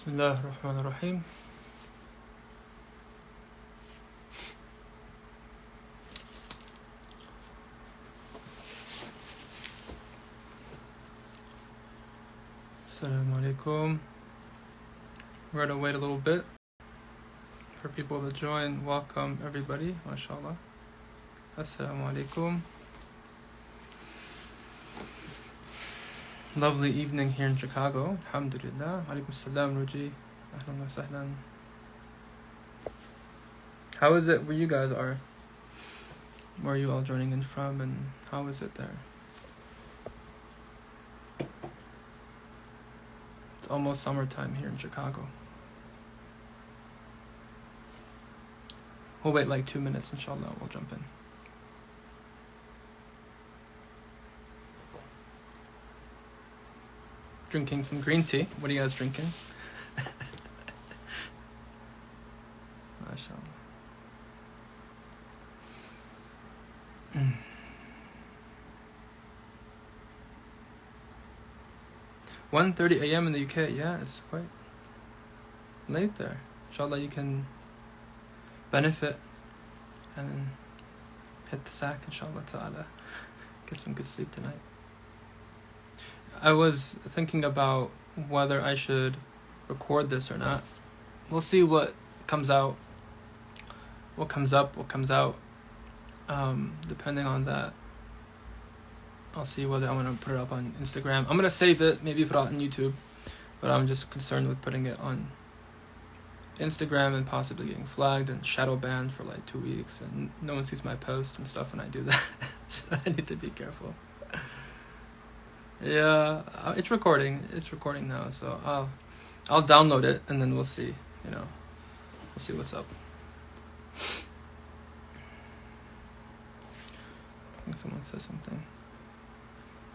بسم الله الرحمن الرحيم. Assalamu alaikum. We're gonna wait a little bit for people to join. Welcome everybody, mashallah. Assalamu alaikum. Lovely evening here in Chicago. Alhamdulillah. Alaikum salam, Ruji. Ahlan wa sahlan. How is it where you guys are? Where are you all joining in from, and how is it there? It's almost summertime here in Chicago. We'll wait like 2 minutes, inshallah, we'll jump in. Drinking some green tea. What are you guys drinking? MashaAllah. 1:30 a.m. in the UK. Yeah, it's quite late there. Inshallah, you can benefit and then hit the sack, inshallah ta'ala. Get some good sleep tonight. I was thinking about whether I should record this or not. We'll see what comes out, what comes up, what comes out. Depending on that, I'll see whether I want to put it up on Instagram. I'm going to save it, maybe put it on YouTube, but I'm just concerned with putting it on Instagram and possibly getting flagged and shadow banned for like 2 weeks, and no one sees my post and stuff when I do that. So I need to be careful. Yeah, it's recording now, so I'll download it and then we'll see, we'll see what's up. I think someone says something.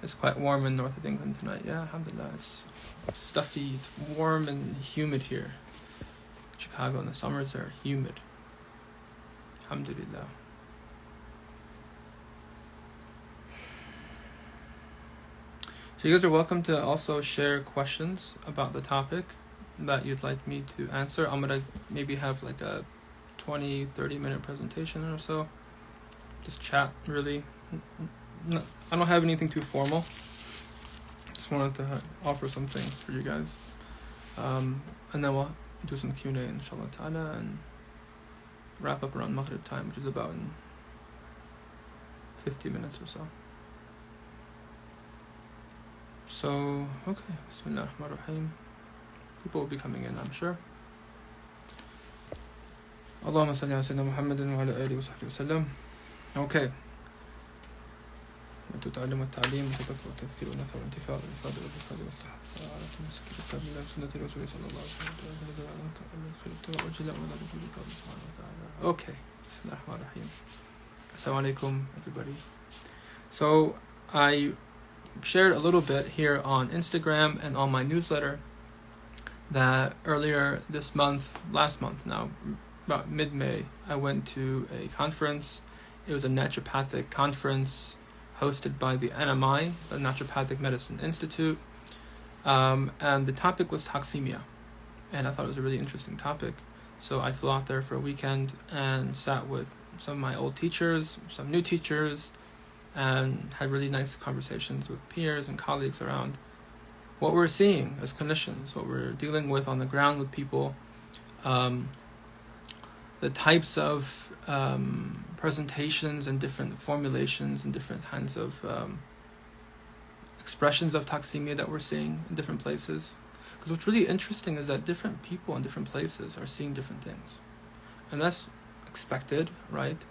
It's quite warm in north of England tonight. Yeah, alhamdulillah. It's stuffy, warm and humid here. Chicago in the summers are humid. Alhamdulillah. So you guys are welcome to also share questions about the topic that you'd like me to answer. I'm going to maybe have like a 20-30 minute presentation or so. Just chat, really. No, I don't have anything too formal. Just wanted to offer some things for you guys. And then we'll do some Q&A, inshallah ta'ala, and wrap up around Maghrib time, which is about in 50 minutes or so. So, okay, Bismillah ar-Rahman ar-Rahim. People will be coming in, I'm sure. Allahumma salli ala Sayyidina Muhammadin wa ala alihi wa sahbihi wa sallam. Okay. وتتعلم التعليم وتذكر والتذكير والنفع والانتفاع والإفادة والإفادة والتحف على تمسك كتاب الله وسنة رسوله صلى الله عليه وسلم. Okay. Bismillah ar-Rahman ar-Rahim. Assalamu alaikum, everybody. So, I shared a little bit here on Instagram and on my newsletter that earlier this month, last month now, about mid-May, I went to a conference. It was a naturopathic conference hosted by the NMI, the Naturopathic Medicine Institute, and the topic was toxemia, and I thought it was a really interesting topic. So I flew out there for a weekend and sat with some of my old teachers, some new teachers, and had really nice conversations with peers and colleagues around what we're seeing as clinicians, what we're dealing with on the ground with people, the types of presentations and different formulations and different kinds of expressions of toxemia that we're seeing in different places. Because what's really interesting is that different people in different places are seeing different things. And that's expected, right?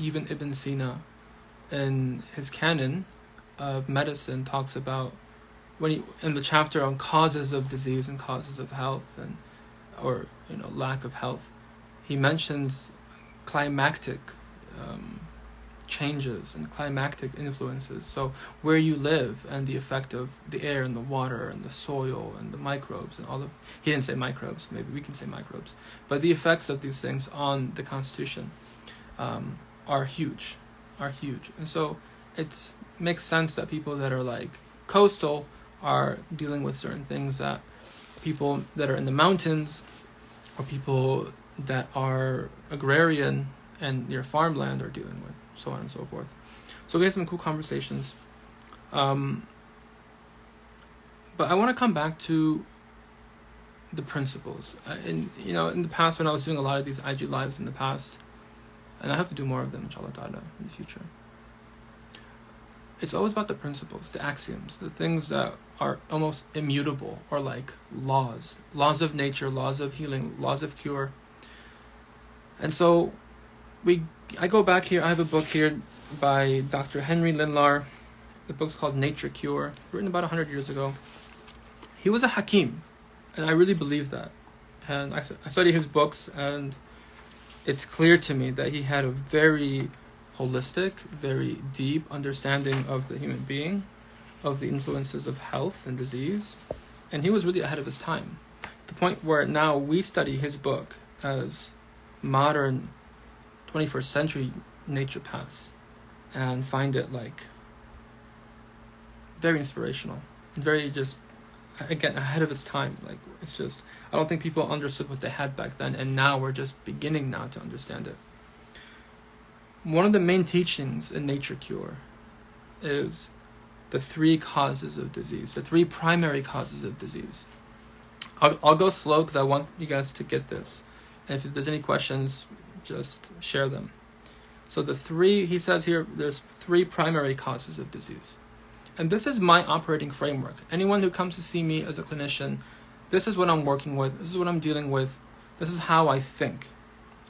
Even Ibn Sina, in his canon of medicine, talks about in the chapter on causes of disease and causes of health or lack of health, he mentions climactic changes and climactic influences. So where you live and the effect of the air and the water and the soil and the microbes and all of, he didn't say microbes, maybe we can say microbes, but the effects of these things on the constitution are huge. And so it makes sense that people that are like coastal are dealing with certain things that people that are in the mountains, or people that are agrarian and near farmland are dealing with, so on and so forth. So we had some cool conversations. But I want to come back to the principles. In the past, when I was doing a lot of these IG lives in the past, and I hope to do more of them, inshallah ta'ala, in the future, it's always about the principles, the axioms, the things that are almost immutable, or like laws of nature, laws of healing, laws of cure. And so I go back here. I have a book here by Dr. Henry Lindlar. The book's called Nature Cure, written about 100 years ago. He was a Hakim, and I really believe that. And I study his books, and it's clear to me that he had a very holistic, very deep understanding of the human being, of the influences of health and disease, and he was really ahead of his time. To the point where now we study his book as modern 21st century naturopaths and find it like very inspirational and very just, again, ahead of its time. Like, it's just, I don't think people understood what they had back then, and now we're just beginning now to understand it. One of the main teachings in Nature Cure is the 3 causes of disease, the 3 primary causes of disease. I'll go slow because I want you guys to get this. And if there's any questions, just share them. So he says here, there's 3 primary causes of disease. And this is my operating framework. Anyone who comes to see me as a clinician, this is what I'm working with, this is what I'm dealing with, this is how I think.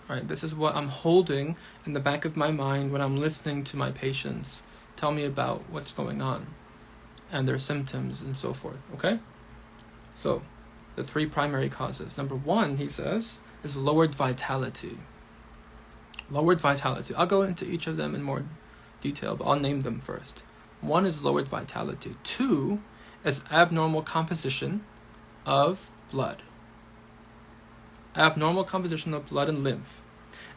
Right? This is what I'm holding in the back of my mind when I'm listening to my patients tell me about what's going on and their symptoms and so forth. Okay? So, the 3 primary causes. Number 1, he says, is lowered vitality. Lowered vitality. I'll go into each of them in more detail, but I'll name them first. 1 is lowered vitality. 2 is abnormal composition of blood. Abnormal composition of blood and lymph.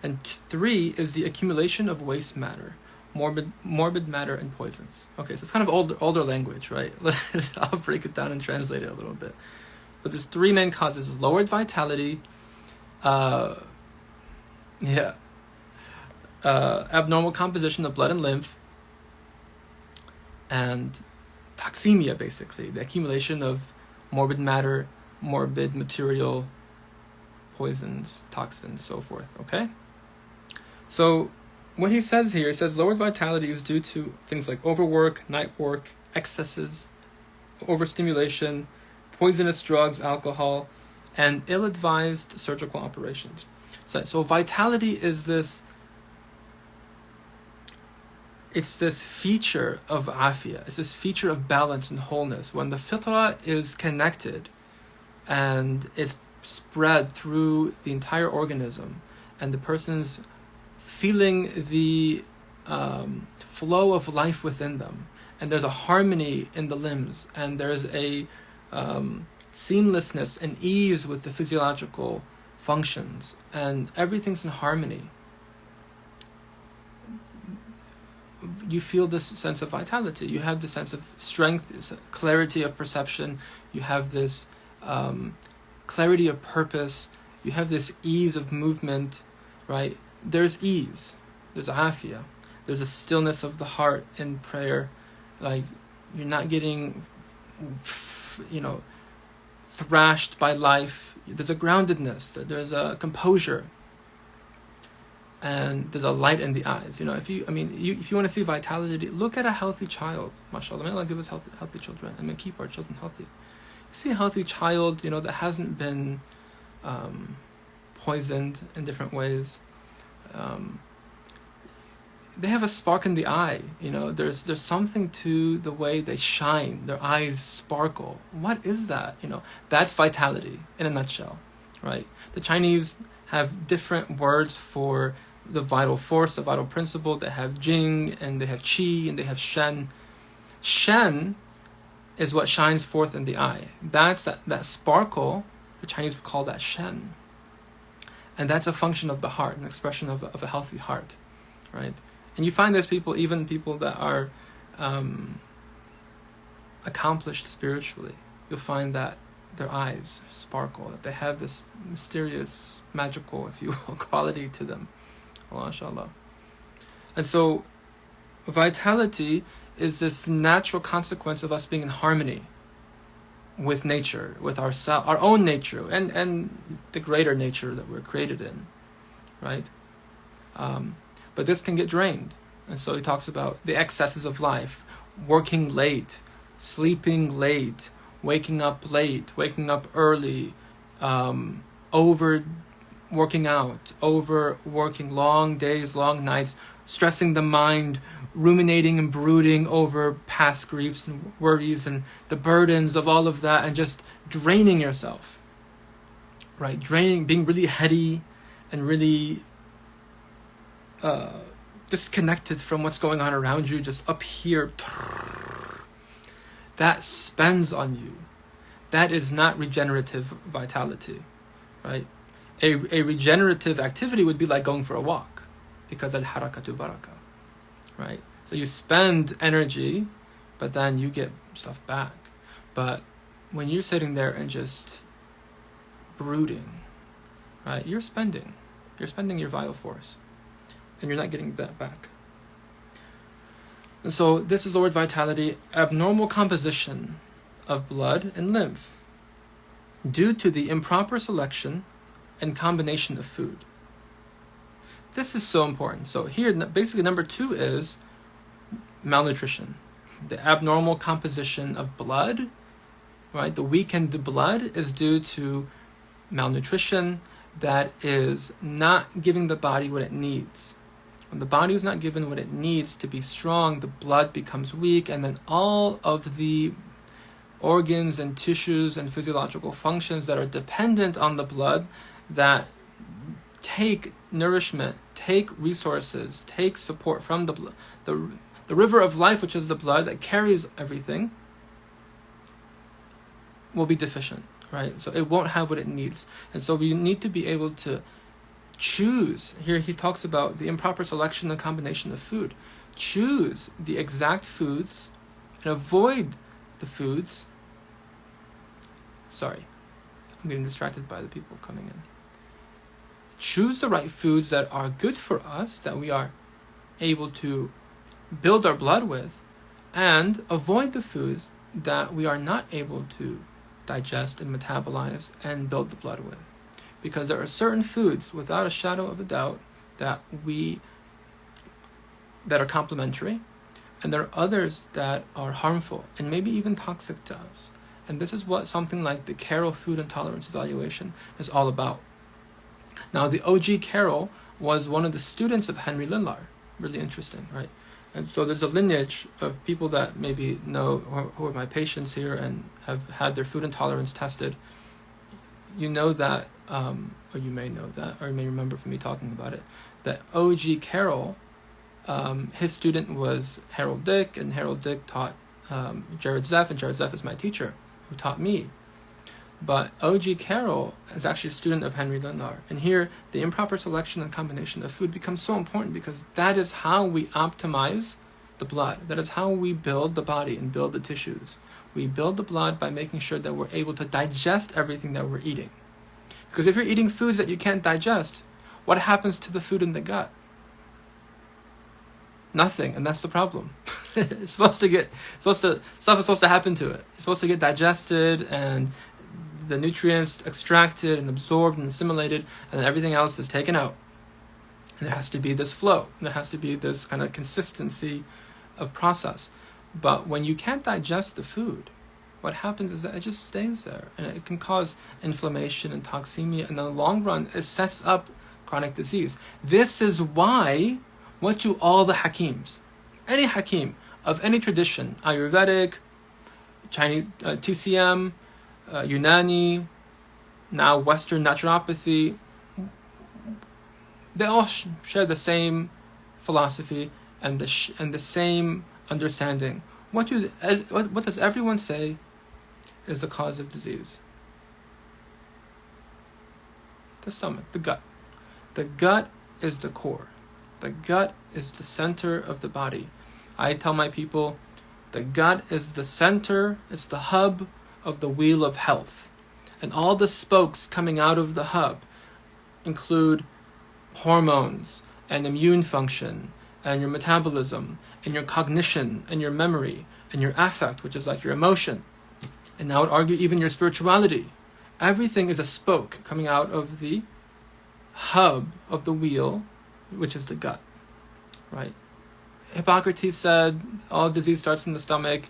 And 3 is the accumulation of waste matter, morbid matter, and poisons. Okay, so it's kind of older language, right? I'll break it down and translate it a little bit. But there's 3 main causes: lowered vitality, abnormal composition of blood and lymph, and toxemia, basically, the accumulation of morbid matter, morbid material, poisons, toxins, so forth. Okay? So what he says here, he says lowered vitality is due to things like overwork, night work, excesses, overstimulation, poisonous drugs, alcohol, and ill-advised surgical operations. So vitality is this, it's this feature of afia, it's this feature of balance and wholeness. When the fitrah is connected and it's spread through the entire organism, and the person's feeling the flow of life within them, and there's a harmony in the limbs, and there's a seamlessness and ease with the physiological functions, and everything's in harmony, you feel this sense of vitality. You have this sense of strength, this clarity of perception. You have this clarity of purpose. You have this ease of movement, right? There's ease. There's afia. There's a stillness of the heart in prayer. Like, you're not getting, thrashed by life. There's a groundedness. There's a composure. And there's a light in the eyes. If you want to see vitality, look at a healthy child. MashaAllah, may Allah give us healthy children, and may keep our children healthy. You see a healthy child, that hasn't been poisoned in different ways. They have a spark in the eye. There's something to the way they shine. Their eyes sparkle. What is that? That's vitality in a nutshell, right? The Chinese have different words for the vital force, the vital principle. They have Jing, and they have Qi, and they have Shen. Shen is what shines forth in the eye. That's that sparkle. The Chinese would call that Shen. And that's a function of the heart, an expression of a healthy heart, right? And you find there's even people that are accomplished spiritually, you'll find that their eyes sparkle, that they have this mysterious, magical, if you will, quality to them. MashaAllah. And so vitality is this natural consequence of us being in harmony with nature, with our own nature, and the greater nature that we're created in, right? But this can get drained. And so he talks about the excesses of life, working late, sleeping late, waking up late, waking up early, over working out, overworking, long days, long nights, stressing the mind, ruminating and brooding over past griefs and worries and the burdens of all of that, and just draining yourself, right? Draining, being really heady and really disconnected from what's going on around you, just up here. That spends on you. That is not regenerative vitality, right? A regenerative activity would be like going for a walk, because al-harakatu baraka, right? So you spend energy, but then you get stuff back. But when you're sitting there and just brooding, right, you're spending your vital force, and you're not getting that back. And so this is the word vitality, abnormal composition of blood and lymph due to the improper selection and combination of food. This is so important. So here, basically number 2 is malnutrition. The abnormal composition of blood, right? The weakened blood is due to malnutrition that is not giving the body what it needs. When the body is not given what it needs to be strong, the blood becomes weak, and then all of the organs and tissues and physiological functions that are dependent on the blood, that take nourishment, take resources, take support from the blood, the river of life, which is the blood that carries everything, will be deficient, right? So it won't have what it needs. And so we need to be able to choose. Here he talks about the improper selection and combination of food. Choose the exact foods and avoid the foods. Sorry, I'm getting distracted by the people coming in. Choose the right foods that are good for us, that we are able to build our blood with, and avoid the foods that we are not able to digest and metabolize and build the blood with. Because there are certain foods, without a shadow of a doubt, that are complementary, and there are others that are harmful and maybe even toxic to us. And this is what something like the Carroll Food Intolerance Evaluation is all about. Now, the OG Carroll was one of the students of Henry Lindlar. Really interesting, right? And so there's a lineage of people that maybe know, who are my patients here and have had their food intolerance tested. You know that, or you may know that, or you may remember from me talking about it, that OG Carroll, his student was Harold Dick, and Harold Dick taught Jared Zeff, and Jared Zeff is my teacher, who taught me. But OG Carroll is actually a student of Henry Lindlar. And here, the improper selection and combination of food becomes so important, because that is how we optimize the blood. That is how we build the body and build the tissues. We build the blood by making sure that we're able to digest everything that we're eating. Because if you're eating foods that you can't digest, what happens to the food in the gut? Nothing, and that's the problem. Stuff is supposed to happen to it. It's supposed to get digested, and the nutrients extracted and absorbed and assimilated, and then everything else is taken out. And there has to be this flow. There has to be this kind of consistency of process. But when you can't digest the food, what happens is that it just stays there, and it can cause inflammation and toxemia, and in the long run, it sets up chronic disease. This is why, what do all the hakims, any hakim of any tradition, Ayurvedic, Chinese, TCM, Unani, now Western naturopathy, they all share the same philosophy and the same understanding. What does everyone say is the cause of disease? The stomach, the gut. The gut is the core. The gut is the center of the body. I tell my people, the gut is the center, it's the hub of the wheel of health. And all the spokes coming out of the hub include hormones and immune function and your metabolism and your cognition and your memory and your affect, which is like your emotion. And I would argue even your spirituality. Everything is a spoke coming out of the hub of the wheel, which is the gut, right? Hippocrates said all disease starts in the stomach.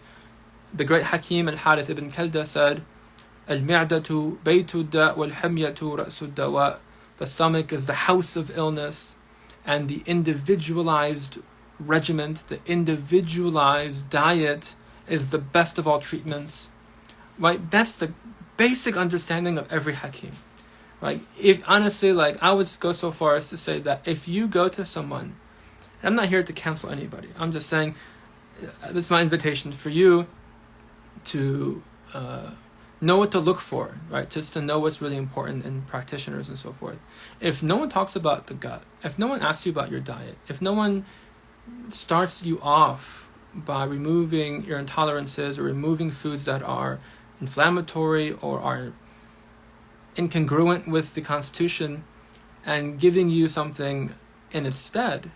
The great Hakim al-Harith ibn Kalda said, "Al-mi'datu baytu da' wal-hamyatu ra'su dawa." The stomach is the house of illness, and the individualized regiment, the individualized diet is the best of all treatments, right? That's the basic understanding of every Hakim, right? If honestly, like, I would go so far as to say that if you go to someone, and I'm not here to cancel anybody, I'm just saying, this is my invitation for you to know what to look for, right? Just to know what's really important in practitioners and so forth. If no one talks about the gut, if no one asks you about your diet, if no one starts you off by removing your intolerances or removing foods that are inflammatory or are incongruent with the Constitution and giving you something in its stead,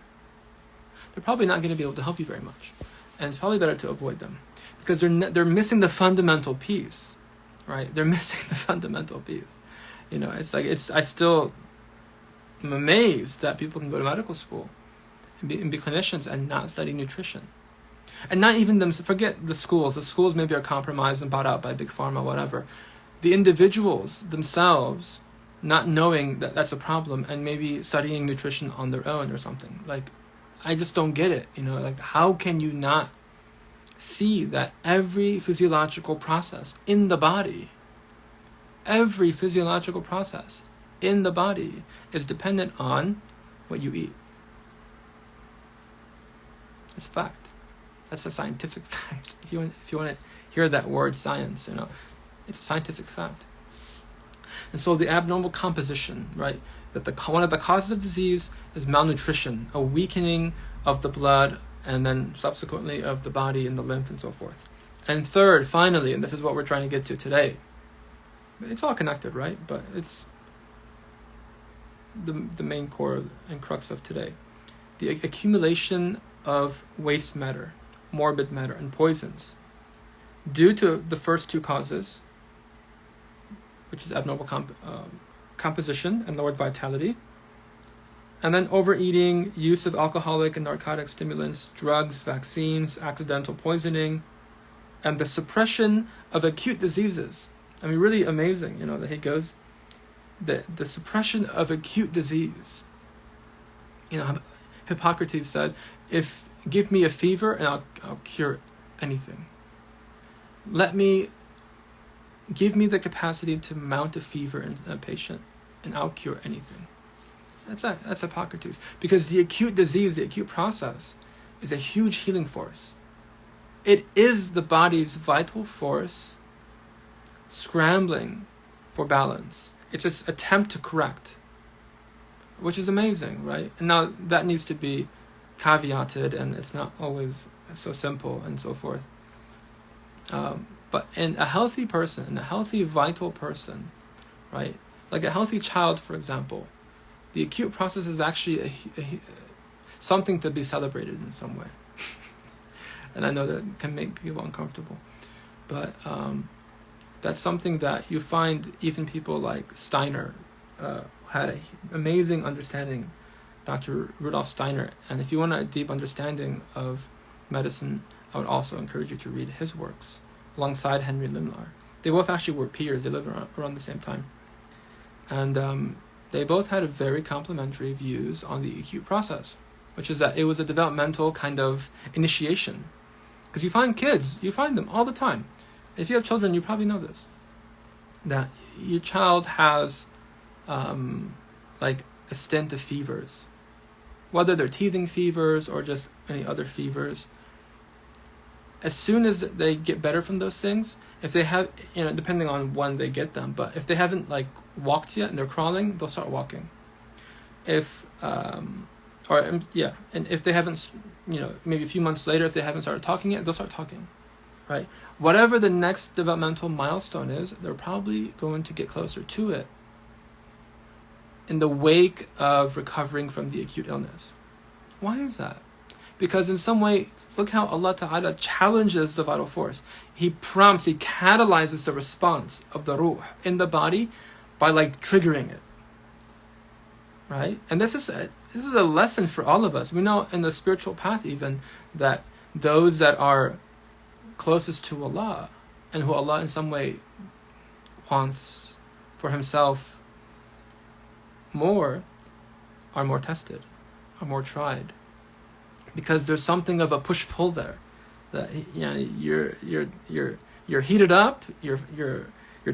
they're probably not going to be able to help you very much. And it's probably better to avoid them because they're missing the fundamental piece, right? They're missing the fundamental piece. You know, it's like, I still am amazed that people can go to medical school and be clinicians and not study nutrition. And not even them, forget the schools. The schools maybe are compromised and bought out by big pharma, whatever. The individuals themselves not knowing that that's a problem and maybe studying nutrition on their own or something. Like, I just don't get it. You know, like, how can you not see that every physiological process in the body, every physiological process in the body is dependent on what you eat? It's a fact. That's a scientific fact. If you want to hear that word science, you know, it's a scientific fact. And so the abnormal composition, right? That one of the causes of disease is malnutrition, a weakening of the blood, and then subsequently of the body and the lymph and so forth. And third, finally, and this is what we're trying to get to today. It's all connected, right? But it's the main core and crux of today. The accumulation of waste matter, morbid matter, and poisons due to the first two causes, which is abnormal composition and lowered vitality, and then overeating, use of alcoholic and narcotic stimulants, drugs, vaccines, accidental poisoning, and the suppression of acute diseases. I mean, really amazing, you know, that he goes, the suppression of acute disease. You know, Hippocrates said, if give me a fever and I'll cure anything. Give me the capacity to mount a fever in a patient and I'll cure anything. That's Hippocrates. Because the acute disease, the acute process, is a huge healing force. It is the body's vital force scrambling for balance. It's its attempt to correct, which is amazing, right? And now that needs to be caveated, and it's not always so simple and so forth. But in a healthy person, in a healthy, vital person, right? Like a healthy child, for example, the acute process is actually something to be celebrated in some way. And I know that can make people uncomfortable. But that's something that you find even people like Steiner had an amazing understanding, Dr. Rudolf Steiner. And if you want a deep understanding of medicine, I would also encourage you to read his works alongside Henry Limlar. They both actually were peers. They lived around the same time. And they both had very complementary views on the acute process, which is that it was a developmental kind of initiation. Because you find kids, you find them all the time. If you have children, you probably know this, that your child has like a stint of fevers, whether they're teething fevers or just any other fevers. As soon as they get better from those things, if they have, you know, depending on when they get them, but if they haven't like walked yet and they're crawling, they'll start walking. And if they haven't, you know, maybe a few months later, if they haven't started talking yet, they'll start talking, right? Whatever the next developmental milestone is, they're probably going to get closer to it in the wake of recovering from the acute illness. Why is that? Because in some way, look how Allah Ta'ala challenges the vital force. He prompts, He catalyzes the response of the ruh in the body by like triggering it. Right? And this is a lesson for all of us. We know in the spiritual path even that those that are closest to Allah and who Allah in some way wants for Himself more are more tested, are more tried, because there's something of a push-pull there. That you're heated up, you're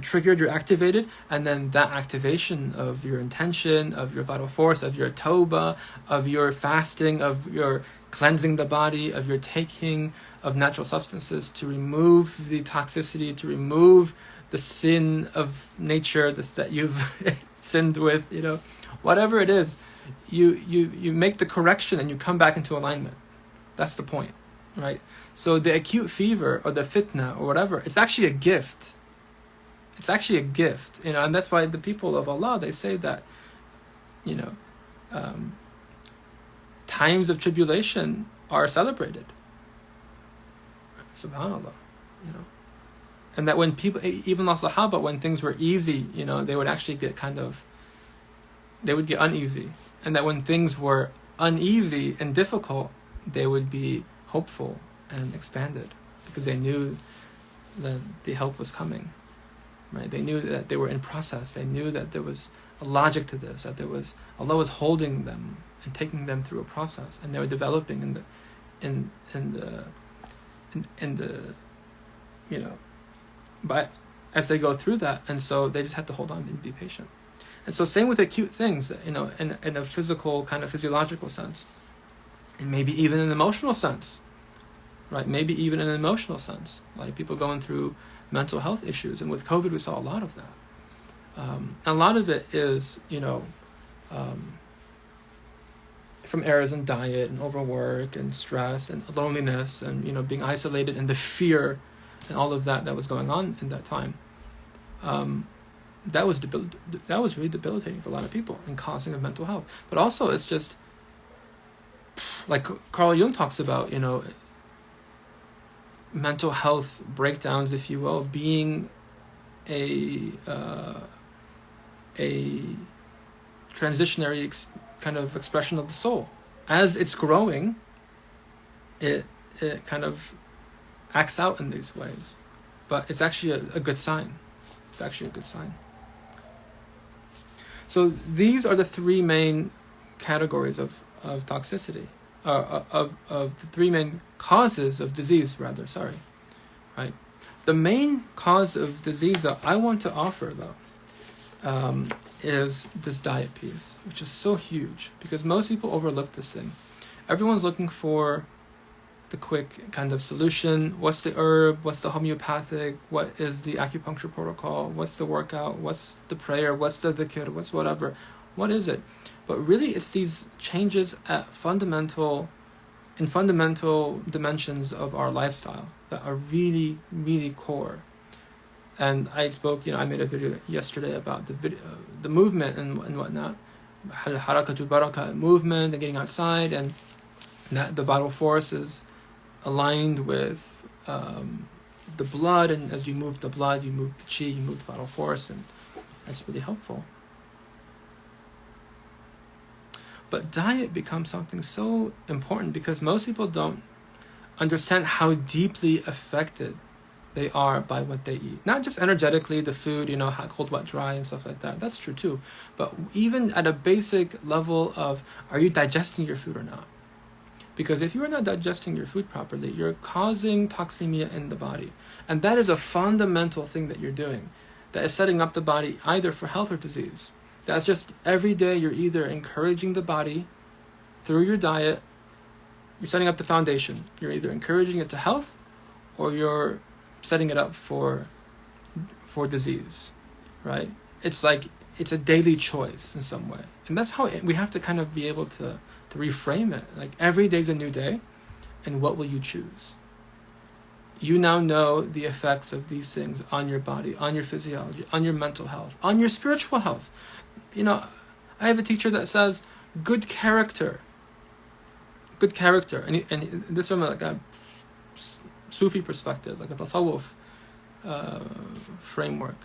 triggered, you're activated, and then that activation of your intention, of your vital force, of your tawbah, of your fasting, of your cleansing the body, of your taking of natural substances to remove the toxicity, to remove the sin of nature that you've sinned with, whatever it is, you make the correction and you come back into alignment. That's the point, right? So the acute fever or the fitna or whatever, it's actually a gift. It's actually a gift, and that's why the people of Allah, they say that, times of tribulation are celebrated. Subhanallah, and that when people, even the Sahaba, when things were easy, they would actually get they would get uneasy, and that when things were uneasy and difficult, they would be hopeful and expanded because they knew that the help was coming. Right? They knew that they were in process. They knew that there was a logic to this. That Allah was holding them and taking them through a process, and they were developing but as they go through that, and so they just had to hold on and be patient. And so same with acute things, in a physical kind of physiological sense, and maybe even an emotional sense, right? Maybe even an emotional sense, like people going through mental health issues, and with COVID we saw a lot of that. And a lot of it is, from errors in diet and overwork and stress and loneliness and being isolated and the fear and all of that was going on in that time. That was really debilitating for a lot of people and causing of mental health. But also it's just like Carl Jung talks about, mental health breakdowns, if you will, being a transitionary kind of expression of the soul. As it's growing, it kind of acts out in these ways, but it's actually a good sign. It's actually a good sign. So these are the three main categories of toxicity. Of the three main causes of disease, right? The main cause of disease that I want to offer, though, is this diet piece, which is so huge, because most people overlook this thing. Everyone's looking for the quick kind of solution. What's the herb? What's the homeopathic? What is the acupuncture protocol? What's the workout? What's the prayer? What's the dhikr? What's whatever? What is it? But really, it's these changes at fundamental dimensions of our lifestyle that are really, really core. And I spoke, I made a video yesterday about the movement and whatnot, harakatu baraka, movement and getting outside, and that the vital force is aligned with the blood, and as you move the blood, you move the chi, you move the vital force, and that's really helpful. But diet becomes something so important because most people don't understand how deeply affected they are by what they eat. Not just energetically, the food, hot, cold, wet, dry, and stuff like that. That's true too. But even at a basic level of, are you digesting your food or not? Because if you are not digesting your food properly, you're causing toxemia in the body. And that is a fundamental thing that you're doing that is setting up the body either for health or disease. That's just every day you're either encouraging the body through your diet, you're setting up the foundation. You're either encouraging it to health or you're setting it up for disease, right? It's like, it's a daily choice in some way. And that's how we have to kind of be able to reframe it. Like every day's a new day, and what will you choose? you now know the effects of these things on your body, on your physiology, on your mental health, on your spiritual health. You know, I have a teacher that says good character, and this from like a Sufi perspective, like a tasawwuf framework.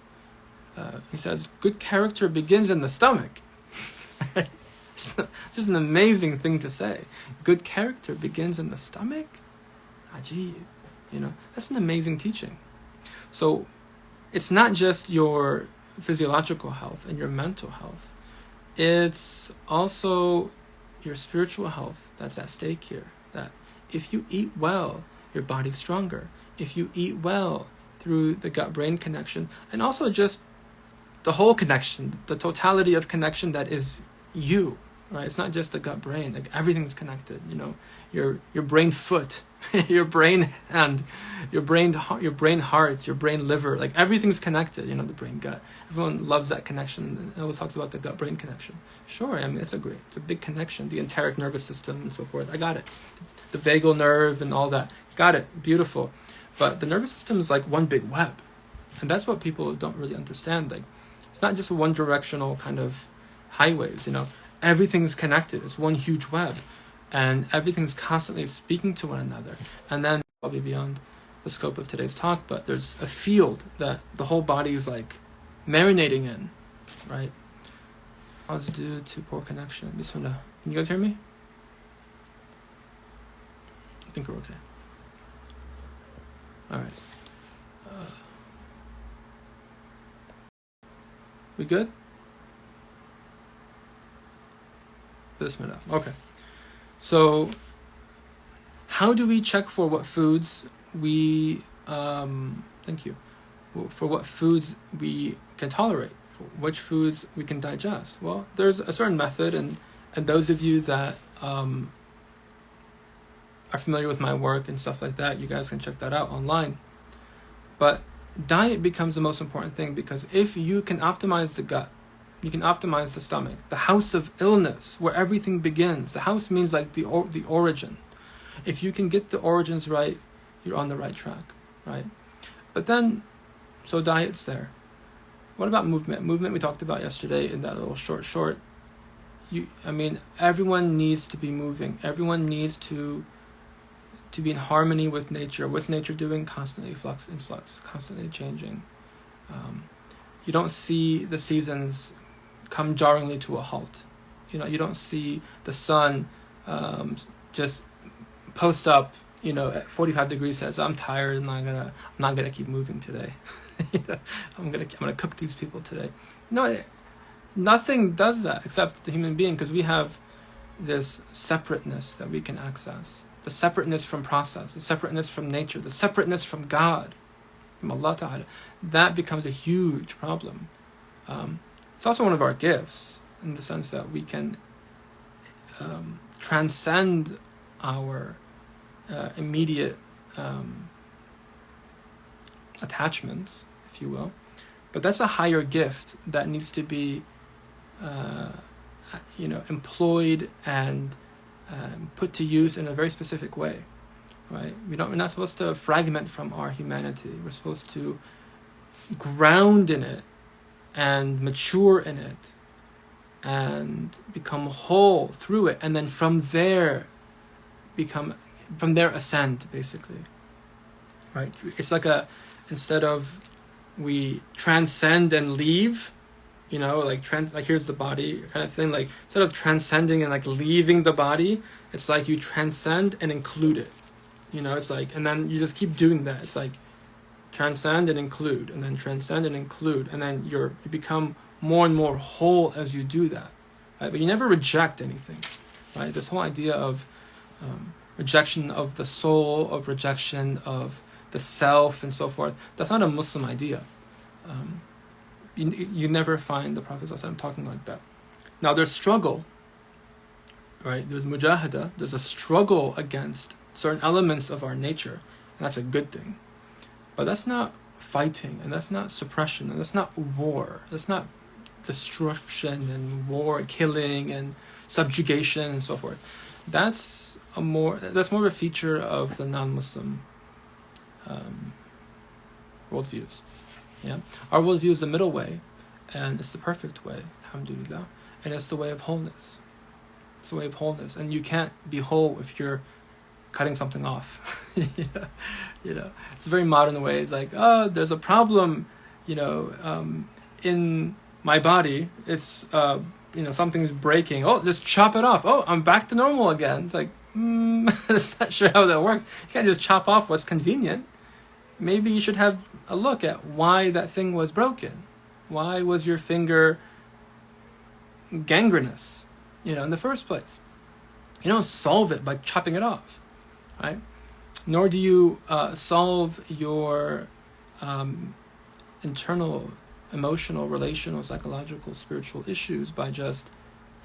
He says good character begins in the stomach. It's just an amazing thing to say. Good character begins in the stomach. Ajib. You know, that's an amazing teaching. So it's not just your physiological health and your mental health. It's also your spiritual health that's at stake here. That if you eat well, your body's stronger. If you eat well through the gut-brain connection, and also just the whole connection, the totality of connection that is you, right? It's not just the gut-brain. Like everything's connected. You know, your brain foot, your brain hand, your brain heart, your brain liver. Like everything's connected. You know, the brain gut. Everyone loves that connection. It always talks about the gut-brain connection. Sure, I mean it's a big connection. The enteric nervous system and so forth. I got it. The vagal nerve and all that. Got it. Beautiful. But the nervous system is like one big web, and that's what people don't really understand. Like it's not just one directional kind of highways. You know, everything's connected. It's one huge web. And everything's constantly speaking to one another. And then, probably beyond the scope of today's talk, but there's a field that the whole body is like marinating in, right? Cause due to poor connection. Bismillah. Can you guys hear me? I think we're okay. All right. We good? Bismillah. Okay. So, how do we check for what foods we, for what foods we can tolerate, for which foods we can digest? Well, there's a certain method, and those of you that are familiar with my work and stuff like that, you guys can check that out online. But diet becomes the most important thing, because if you can optimize the gut, you can optimize the stomach, the house of illness, where everything begins. The house means like the origin. If you can get the origins right, you're on the right track, right? But then, so diet's there. What about movement? Movement we talked about yesterday in that little short. Everyone needs to be moving. Everyone needs to be in harmony with nature. What's nature doing? Constantly flux, constantly changing. You don't see the seasons come jarringly to a halt. You know, you don't see the sun just post up, you know, at 45 degrees, says, I'm tired, I'm not gonna keep moving today. I'm gonna cook these people today. No, nothing does that except the human being, because we have this separateness that we can access. The separateness from process, the separateness from nature, the separateness from God, from Allah Ta'ala. That becomes a huge problem. It's also one of our gifts, in the sense that we can transcend our immediate attachments, if you will. But that's a higher gift that needs to be employed and put to use in a very specific way, right? We're not supposed to fragment from our humanity. We're supposed to ground in it and mature in it and become whole through it, and then from there ascend, basically, right? It's like instead of we transcend and leave, you know, like here's the body kind of thing, like instead of transcending and like leaving the body, it's like you transcend and include it, you know. It's like, and then you just keep doing that. It's like transcend and include, and then transcend and include, and then you become more and more whole as you do that, right? But you never reject anything, right? This whole idea of rejection of the soul, of rejection of the self, and so forth, that's not a Muslim idea. You never find the Prophet ﷺ talking like that. Now there's struggle, right? There's mujahada, there's a struggle against certain elements of our nature, and that's a good thing. But that's not fighting, and that's not suppression, and that's not war. That's not destruction and war, killing and subjugation and so forth. That's more of a feature of the non-Muslim worldviews. Yeah, our worldview is the middle way, and it's the perfect way, alhamdulillah, and it's the way of wholeness. It's the way of wholeness, and you can't be whole if you're cutting something off. It's a very modern way. It's like, oh, there's a problem, in my body. It's something's breaking. Oh, just chop it off. Oh, I'm back to normal again. It's like, it's not sure how that works. You can't just chop off what's convenient. Maybe you should have a look at why that thing was broken. Why was your finger gangrenous, in the first place? You don't solve it by chopping it off, right? Nor do you solve your internal, emotional, relational, psychological, spiritual issues by just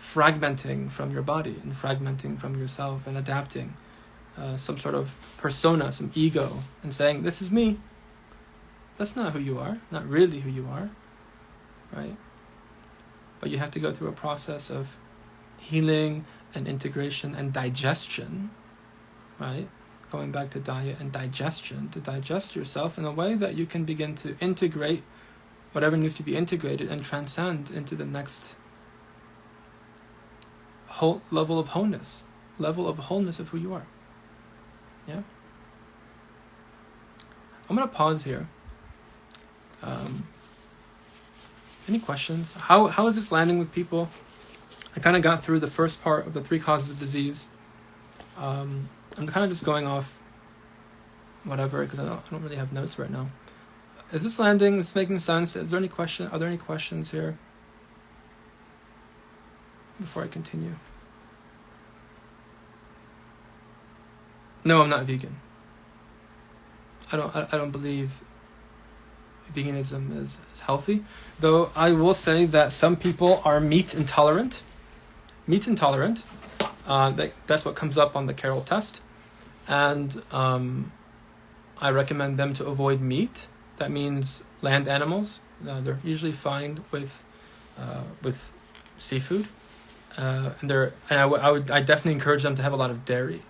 fragmenting from your body and fragmenting from yourself and adapting some sort of persona, some ego, and saying, this is me. That's not who you are, not really who you are, right? But you have to go through a process of healing and integration and digestion, right? Going back to diet and digestion, to digest yourself in a way that you can begin to integrate whatever needs to be integrated and transcend into the next whole level of wholeness of who you are. Yeah? I'm going to pause here. Any questions? How is this landing with people? I kind of got through the first part of the 3 causes of disease. I'm kind of just going off whatever, because I don't really have notes right now. Is this landing? Is this making sense? Are there any questions here before I continue? No, I'm not vegan. I don't believe veganism is healthy, though I will say that some people are meat intolerant. That's what comes up on the Carroll test, and I recommend them to avoid meat. That means land animals. They're usually fine with seafood, and I definitely encourage them to have a lot of dairy.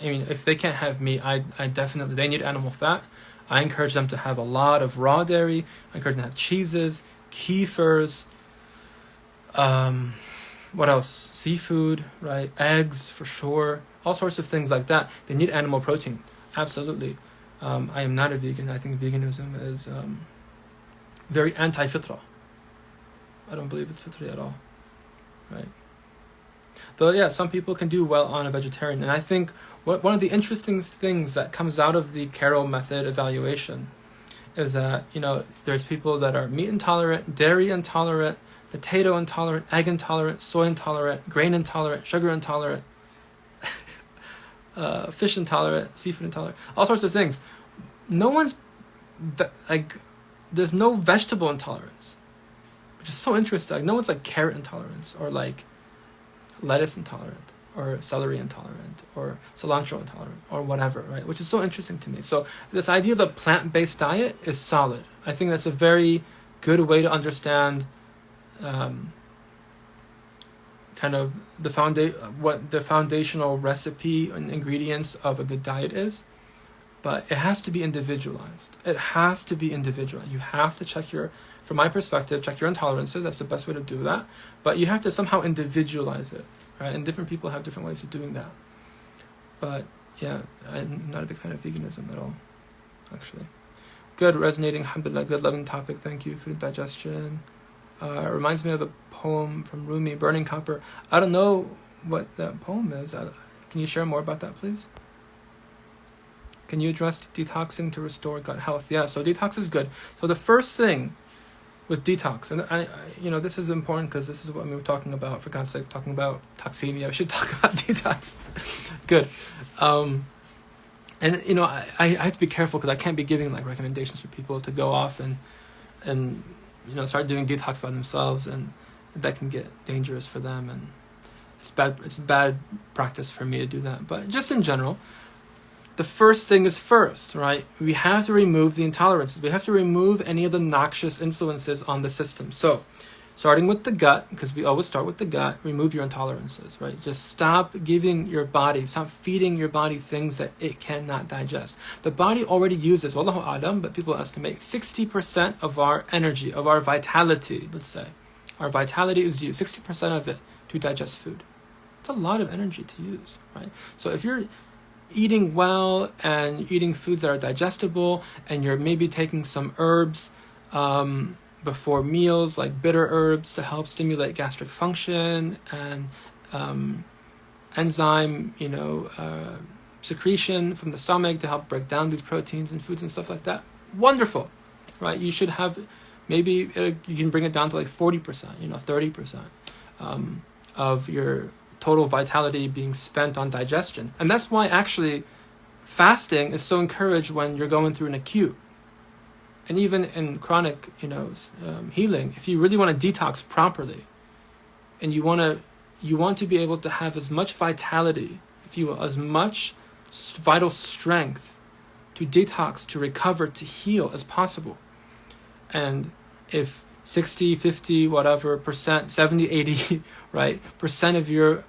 I mean, if they can't have meat, they need animal fat. I encourage them to have a lot of raw dairy. I encourage them to have cheeses, kefirs, what else? Seafood, right? Eggs, for sure. All sorts of things like that. They need animal protein. Absolutely. I am not a vegan. I think veganism is very anti-fitra. I don't believe it's fitri at all. Right? Though, yeah, some people can do well on a vegetarian. And I think one of the interesting things that comes out of the Carroll method evaluation is that, there's people that are meat intolerant, dairy intolerant, potato intolerant, egg intolerant, soy intolerant, grain intolerant, sugar intolerant, fish intolerant, seafood intolerant, all sorts of things. There's no vegetable intolerance, which is so interesting. No one's carrot intolerance or lettuce intolerant or celery intolerant or cilantro intolerant or whatever, right? Which is so interesting to me. So this idea of a plant-based diet is solid. I think that's a very good way to understand kind of what the foundational recipe and ingredients of a good diet is. But it has to be individualized. You have to from my perspective, check your intolerances. That's the best way to do that. But you have to somehow individualize it, right? And different people have different ways of doing that. But yeah, I'm not a big fan of veganism at all, actually. Good, resonating, alhamdulillah, good, loving topic. Thank you for the digestion. It reminds me of a poem from Rumi, Burning Copper. I don't know what that poem is. Can you share more about that, please? Can you address detoxing to restore gut health? Yeah, so detox is good. So the first thing with detox, and this is important because this is what we were talking about, for God's sake, talking about toxemia. We should talk about detox. Good. I have to be careful because I can't be giving recommendations for people to go off and start doing detox by themselves, and that can get dangerous for them, and it's bad practice for me to do that. But just in general, the first thing is first, right? We have to remove the intolerances. We have to remove any of the noxious influences on the system. So starting with the gut, because we always start with the gut. Remove your intolerances, right? Just stop feeding your body things that it cannot digest. The body already uses, wallahu alam, but people estimate 60% of our energy, of our vitality, let's say. Our vitality is used, 60% of it, to digest food. It's a lot of energy to use, right? So if you're eating well and eating foods that are digestible, and you're maybe taking some herbs before meals, like bitter herbs to help stimulate gastric function and enzyme, secretion from the stomach to help break down these proteins and foods and stuff like that. Wonderful, right? You should have, maybe you can bring it down to like 40%, 30% of your total vitality being spent on digestion. And that's why actually fasting is so encouraged when you're going through an acute. And even in chronic, healing, if you really want to detox properly, and you want to be able to have as much vitality, if you will, as much vital strength to detox, to recover, to heal as possible. And if 60, 50, whatever percent, 70, 80, right, percent of your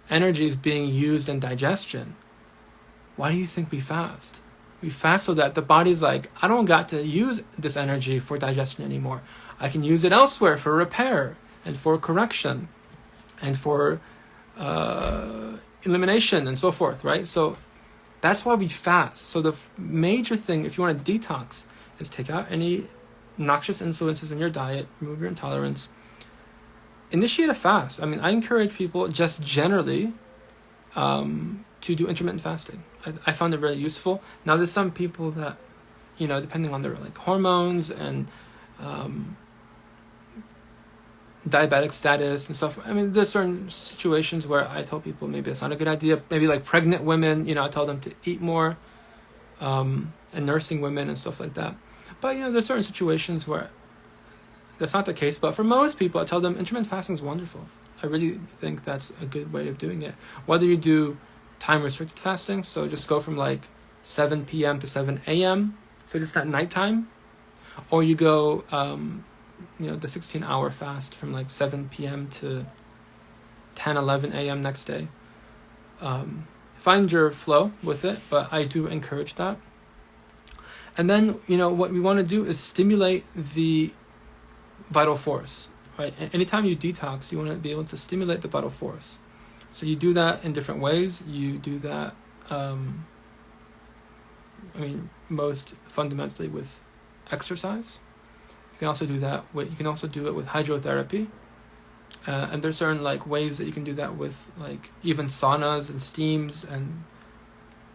energy is being used in digestion, why do you think we fast? We fast so that the body's like, I don't got to use this energy for digestion anymore. I can use it elsewhere for repair and for correction and for elimination and so forth, right? So that's why we fast. So the major thing, if you want to detox, is take out any noxious influences in your diet, remove your intolerance, initiate a fast. I mean, I encourage people just generally to do intermittent fasting. I found it really useful. Now, there's some people that, depending on their hormones and diabetic status and stuff. I mean, there's certain situations where I tell people maybe it's not a good idea. Maybe like pregnant women, I tell them to eat more, and nursing women and stuff like that. But, there's certain situations where that's not the case. But for most people, I tell them intermittent fasting is wonderful. I really think that's a good way of doing it. Whether you do time-restricted fasting, so just go from 7 p.m. to 7 a.m., so just at nighttime, or you go, the 16-hour fast from 7 p.m. to 10, 11 a.m. next day. Find your flow with it, but I do encourage that. And then, what we want to do is stimulate the vital force, right? Anytime you detox, you want to be able to stimulate the vital force. So you do that in different ways. You do that, most fundamentally with exercise. You can also do that with, with hydrotherapy. And there's certain ways that you can do that with even saunas and steams and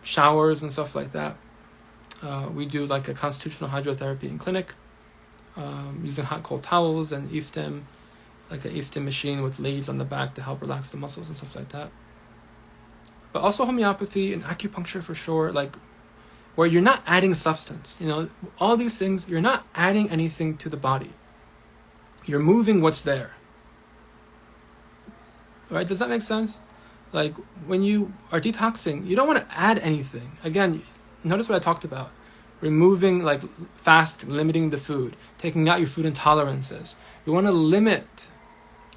showers and stuff like that. We do a constitutional hydrotherapy in clinic, using hot cold towels and e-stim, an e-stim machine with leads on the back to help relax the muscles and stuff like that. But also homeopathy and acupuncture for sure, where you're not adding substance. All these things, you're not adding anything to the body. You're moving what's there. Right? Does that make sense? When you are detoxing, you don't want to add anything. Again, notice what I talked about. Removing, fast, limiting the food, taking out your food intolerances. You want to limit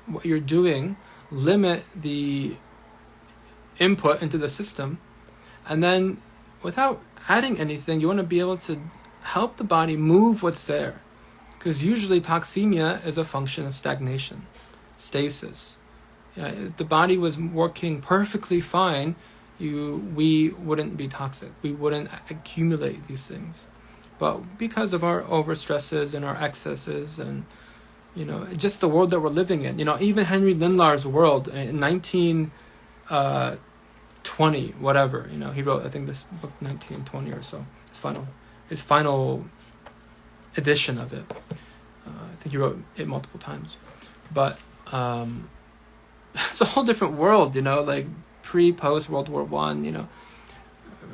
what you're doing, limit the input into the system, and then without adding anything, you want to be able to help the body move what's there. Because usually toxemia is a function of stagnation, stasis. If the body was working perfectly fine, we wouldn't be toxic. We wouldn't accumulate these things. But because of our overstresses and our excesses and, just the world that we're living in, even Henry Lindlar's world in 1920, whatever, he wrote, I think this book 1920 or so, his final edition of it. I think he wrote it multiple times. But it's a whole different world, pre-post World War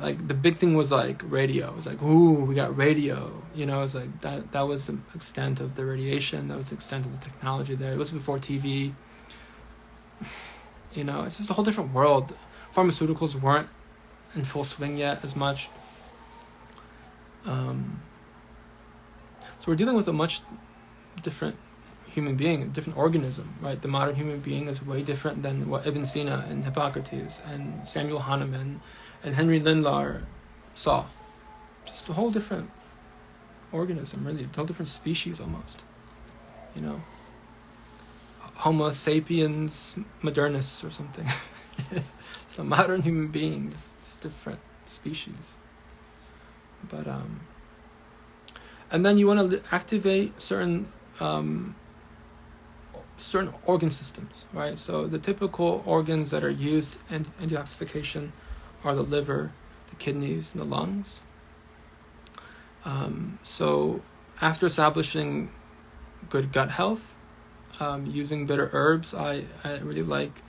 I, the big thing was radio. It was ooh, we got radio. It was that was the extent of the radiation. That was the extent of the technology there. It was before TV. It's just a whole different world. Pharmaceuticals weren't in full swing yet as much. So we're dealing with a much different human being, a different organism, right? The modern human being is way different than what Ibn Sina and Hippocrates and Samuel Hahnemann and Henry Lindlar saw. Just a whole different organism, really, a whole different species almost, you know. Homo sapiens modernus or something. It's a modern human being, it's different species. But and then you want to activate certain organ systems, right? So the typical organs that are used in detoxification are the liver, the kidneys, and the lungs. So after establishing good gut health, using bitter herbs, I really like.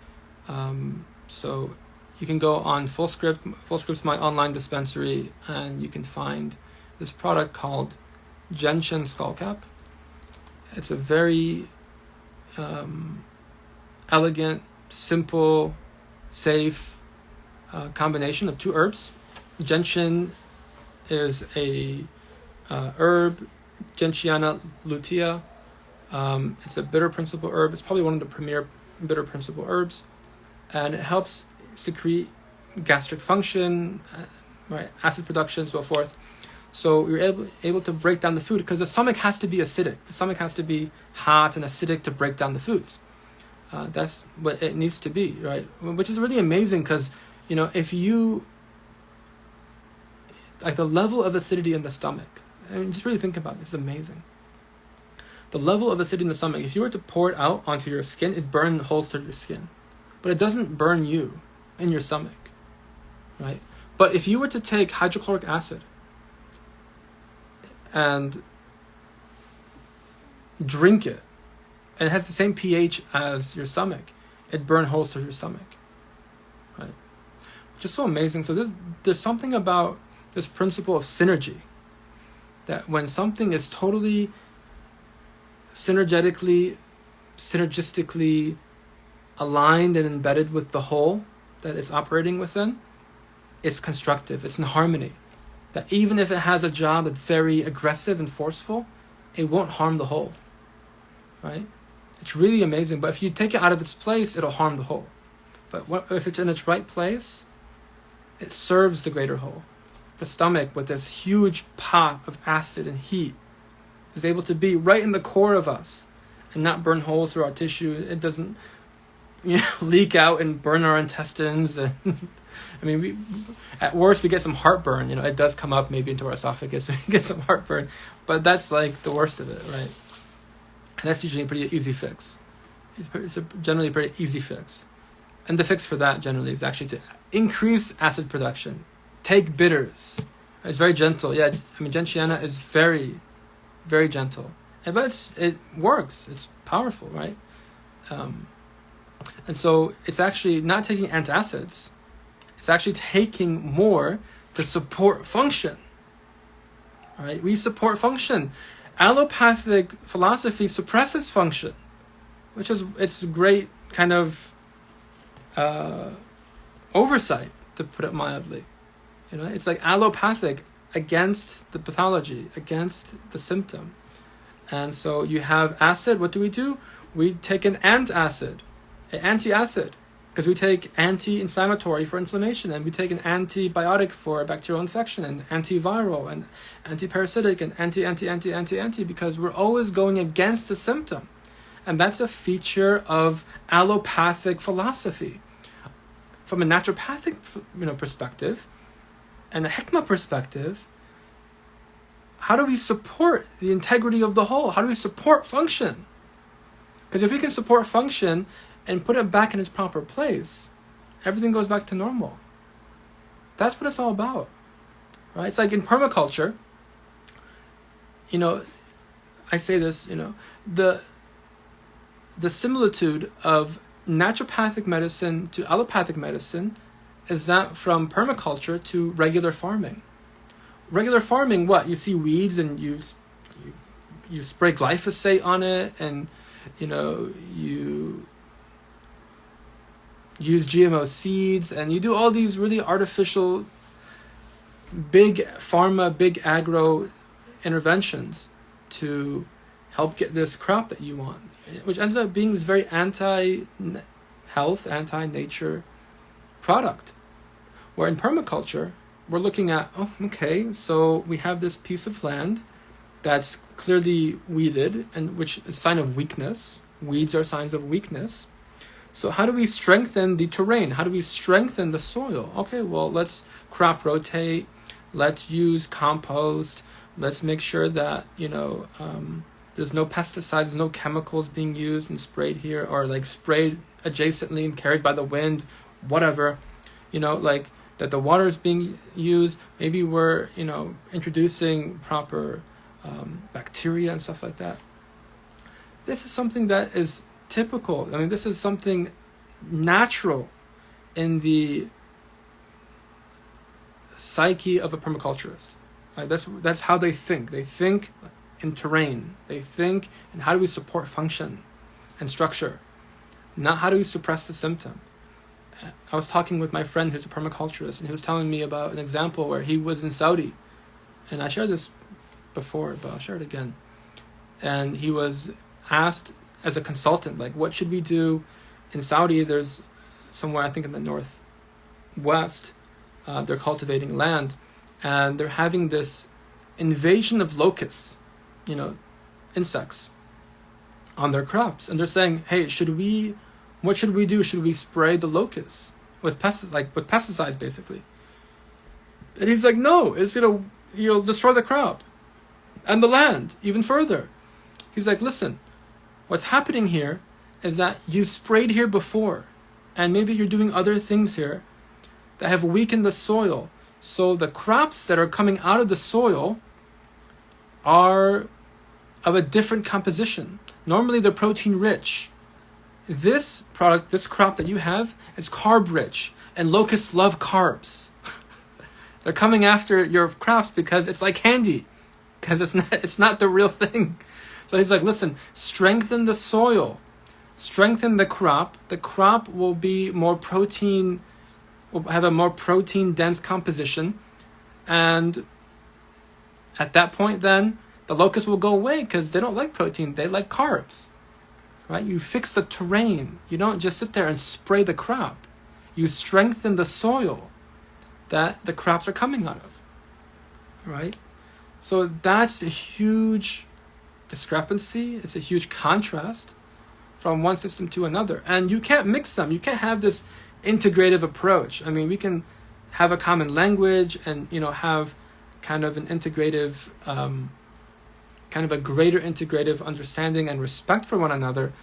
So you can go on Fullscript. Fullscript's my online dispensary, and you can find this product called Gentian Skullcap. It's a very elegant, simple, safe combination of two herbs. Gentian is a herb, Gentiana lutea. It's a bitter principle herb. It's probably one of the premier bitter principle herbs, and it helps secrete gastric function, right, acid production, so forth. So you're able to break down the food, because the stomach has to be acidic. The stomach has to be hot and acidic to break down the foods. That's what it needs to be, right? Which is really amazing, because, you know, if you, like, the level of acidity in the stomach, I mean, just really think about it, it's amazing. The level of acidity in the stomach, if you were to pour it out onto your skin, it burns holes through your skin. But it doesn't burn you in your stomach, right? But if you were to take hydrochloric acid and drink it, and it has the same pH as your stomach, it burns holes through your stomach, right? Which is so amazing. So there's something about this principle of synergy, that when something is totally synergistically aligned and embedded with the whole that it's operating within, it's constructive, it's in harmony. That even if it has a job that's very aggressive and forceful, it won't harm the whole, right? It's really amazing. But if you take it out of its place, it'll harm the whole. But if it's in its right place, it serves the greater whole. The stomach, with this huge pot of acid and heat, is able to be right in the core of us and not burn holes through our tissue. It doesn't, you know, leak out and burn our intestines. And I mean, at worst, we get some heartburn. You know, it does come up maybe into our esophagus. We get some heartburn, but that's like the worst of it, right? And that's usually a pretty easy fix. It's generally a pretty easy fix. And the fix for that generally is actually to increase acid production. Take bitters. It's very gentle. Yeah, I mean, Gentiana is very, very gentle. But it works. It's powerful, right? And so it's actually not taking antacids. It's actually taking more to support function. All right? We support function. Allopathic philosophy suppresses function, which is, it's a great kind of oversight, to put it mildly. You know, it's like allopathic against the pathology, against the symptom. And so you have acid. What do? We take an antacid, an anti-acid, because we take anti-inflammatory for inflammation, and we take an antibiotic for bacterial infection, and antiviral, and antiparasitic, and anti, because we're always going against the symptom. And that's a feature of allopathic philosophy. From a naturopathic, perspective, and a hikmah perspective, how do we support the integrity of the whole? How do we support function? Because if we can support function and put it back in its proper place, everything goes back to normal. That's what it's all about, right? It's like in permaculture, I say this, the similitude of naturopathic medicine to allopathic medicine is that from permaculture to regular farming. Regular farming, what? You see weeds and you spray glyphosate on it, and you use GMO seeds, and you do all these really artificial big pharma, big agro interventions to help get this crop that you want, which ends up being this very anti-health, anti-nature product. Where in permaculture, we're looking at, oh, okay, so we have this piece of land that's clearly weeded, and which is a sign of weakness. Weeds are signs of weakness. So how do we strengthen the terrain? How do we strengthen the soil? Okay, well, let's crop rotate. Let's use compost. Let's make sure that, there's no pesticides, no chemicals being used and sprayed here, or like sprayed adjacently and carried by the wind, whatever. That the water is being used. Maybe we're, introducing proper bacteria and stuff like that. This is something that is typical. I mean, this is something natural in the psyche of a permaculturist. Right? That's how they think. They think in terrain. They think in how do we support function and structure, not how do we suppress the symptom. I was talking with my friend who's a permaculturist, and he was telling me about an example where he was in Saudi, and I shared this before, but I'll share it again. And he was asked as a consultant, like, what should we do in Saudi? There's somewhere, I think in the northwest, they're cultivating land, and they're having this invasion of locusts, insects on their crops. And they're saying, hey, what should we do? Should we spray the locusts with pesticides, basically? And he's like, no, you'll destroy the crop and the land even further. He's like, listen, what's happening here is that you've sprayed here before, and maybe you're doing other things here that have weakened the soil. So the crops that are coming out of the soil are of a different composition. Normally they're protein rich. This crop that you have is carb rich, and locusts love carbs. They're coming after your crops because it's like candy, because it's not the real thing. So he's like, listen, strengthen the soil, strengthen the crop. The crop will be will have a more protein dense composition, and at that point then the locusts will go away because they don't like protein, they like carbs. Right? You fix the terrain. You don't just sit there and spray the crop. You strengthen the soil that the crops are coming out of. Right? So that's a huge discrepancy. It's a huge contrast from one system to another. And you can't mix them. You can't have this integrative approach. I mean, we can have a common language and, have kind of an integrative kind of a greater integrative understanding and respect for one another.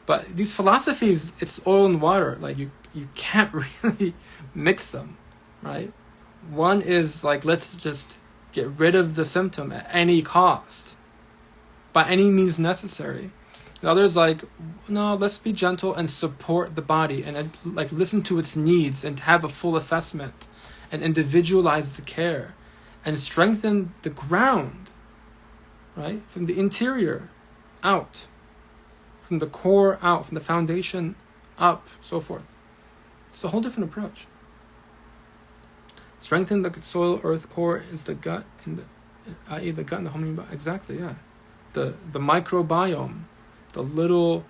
But these philosophies, it's oil and water. Like you can't really mix them, right? One is like, let's just get rid of the symptom at any cost, by any means necessary. The other is like, no, let's be gentle and support the body and like listen to its needs and have a full assessment and individualize the care and strengthen the ground. Right? From the interior out, from the core out, from the foundation up, so forth. It's a whole different approach. Strengthen the soil, earth core is the gut, i.e. the gut and the homeostasis. Exactly, yeah. The microbiome, the little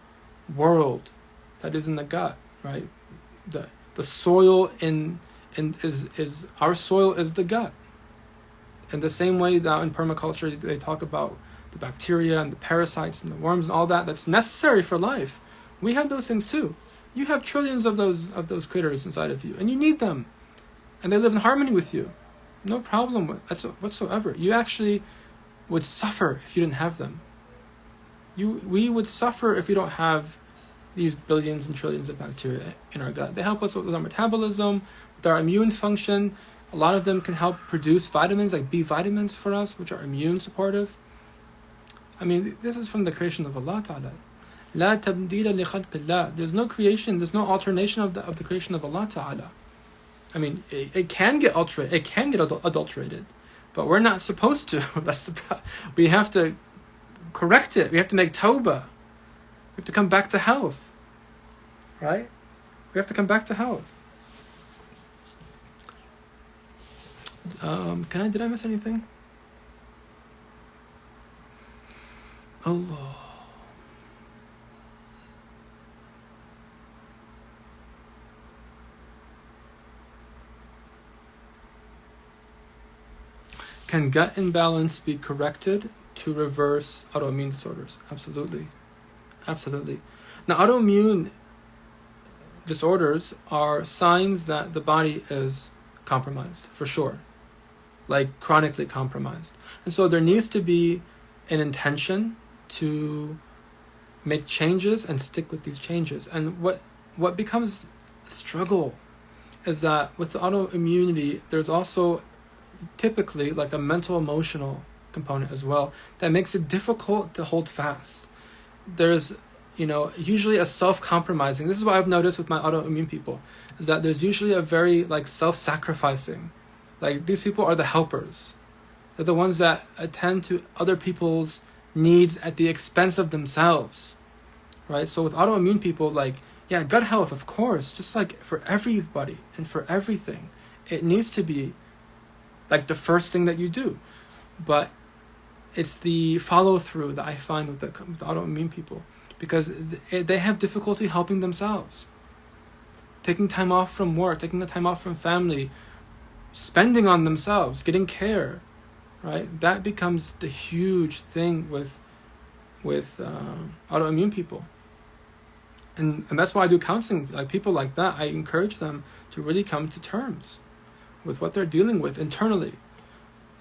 world that is in the gut, right? The soil is our soil is the gut. In the same way that in permaculture they talk about the bacteria and the parasites and the worms and all that's necessary for life. We have those things too. You have trillions of those critters inside of you, and you need them, and they live in harmony with you. No problem whatsoever. You actually would suffer if you didn't have them. We would suffer if we don't have these billions and trillions of bacteria in our gut. They help us with our metabolism, with our immune function. A lot of them can help produce vitamins like B vitamins for us, which are immune supportive. I mean, this is from the creation of Allah Ta'ala. لا تبديل لخلق الله. There's no creation, there's no alternation of the creation of Allah Ta'ala. I mean, it can get adulterated, but we're not supposed to. That's the problem. We have to correct it. We have to make tawbah. We have to come back to health. Right? We have to come back to health. Did I miss anything? Allah. Can gut imbalance be corrected to reverse autoimmune disorders? Absolutely. Absolutely. Now, autoimmune disorders are signs that the body is compromised, for sure. Like chronically compromised. And so there needs to be an intention to make changes and stick with these changes. And what becomes a struggle is that with the autoimmunity, there's also typically like a mental emotional component as well that makes it difficult to hold fast. There's usually a self-compromising. This is what I've noticed with my autoimmune people, is that there's usually a very like self-sacrificing. Like these people are the helpers. They're the ones that attend to other people's needs at the expense of themselves, right? So with autoimmune people, like, yeah, gut health, of course, just like for everybody and for everything, it needs to be like the first thing that you do. But it's the follow-through that I find with the autoimmune people, because they have difficulty helping themselves. Taking time off from work, taking the time off from family, spending on themselves, getting care, right? That becomes the huge thing with autoimmune people. And that's why I do counseling. Like people like that, I encourage them to really come to terms with what they're dealing with internally.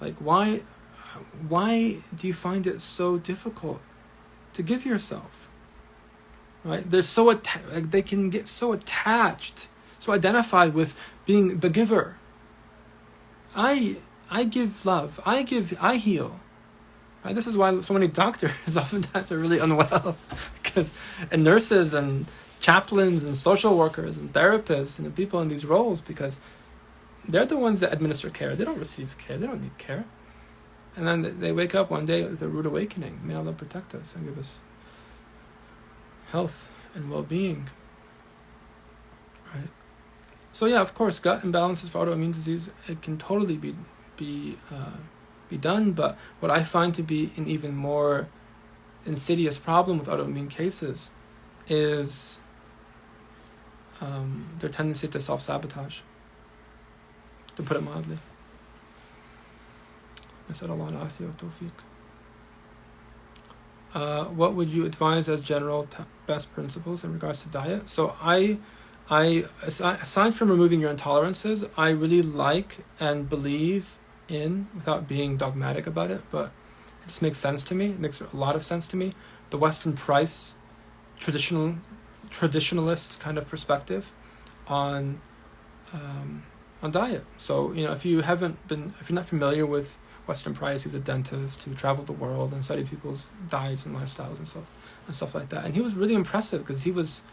Like why do you find it so difficult to give yourself? Right? They're so they can get so attached, so identified with being the giver. I give love. I heal. Right? This is why so many doctors oftentimes are really unwell, and nurses and chaplains and social workers and therapists and the people in these roles, because they're the ones that administer care. They don't receive care. They don't need care. And then they wake up one day with a rude awakening. May Allah protect us and give us health and well-being. Right? So yeah, of course, gut imbalances for autoimmune disease, it can totally be done. But what I find to be an even more insidious problem with autoimmune cases is their tendency to self-sabotage, to put it mildly. Nas'alullah al-afiyah wa tawfiq. What would you advise as general best principles in regards to diet? So I aside from removing your intolerances, I really like and believe in, without being dogmatic about it, but it just makes sense to me. It makes a lot of sense to me. The Weston Price traditionalist kind of perspective on diet. So if you're not familiar with Weston Price, he was a dentist who traveled the world and studied people's diets and lifestyles and stuff like that. And he was really impressive because he was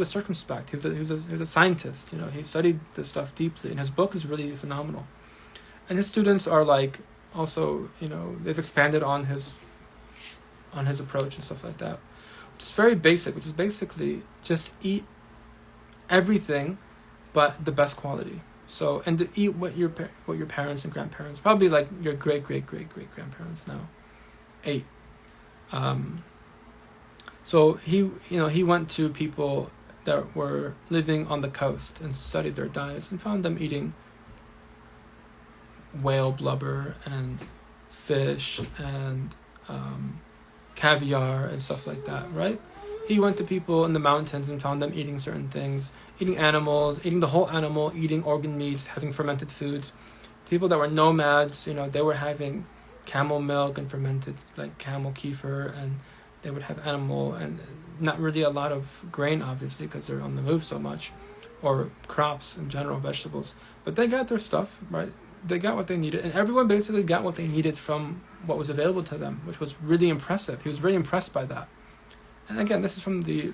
circumspect. He was a scientist. He studied this stuff deeply, and his book is really phenomenal. And his students are like also they've expanded on his approach and stuff like that. It's very basic, which is basically just eat everything, but the best quality. So, and to eat what your parents and grandparents, probably like your great grandparents now, ate. So he went to people that were living on the coast and studied their diets and found them eating whale blubber and fish and caviar and stuff like that, right? He went to people in the mountains and found them eating certain things, eating animals, eating the whole animal, eating organ meats, having fermented foods. People that were nomads, they were having camel milk and fermented like camel kefir, and they would have animal and not really a lot of grain, obviously, because they're on the move so much, or crops in general, vegetables. But they got their stuff, right? They got what they needed, and everyone basically got what they needed from what was available to them, which was really impressive. He was very impressed by that. And again, this is from the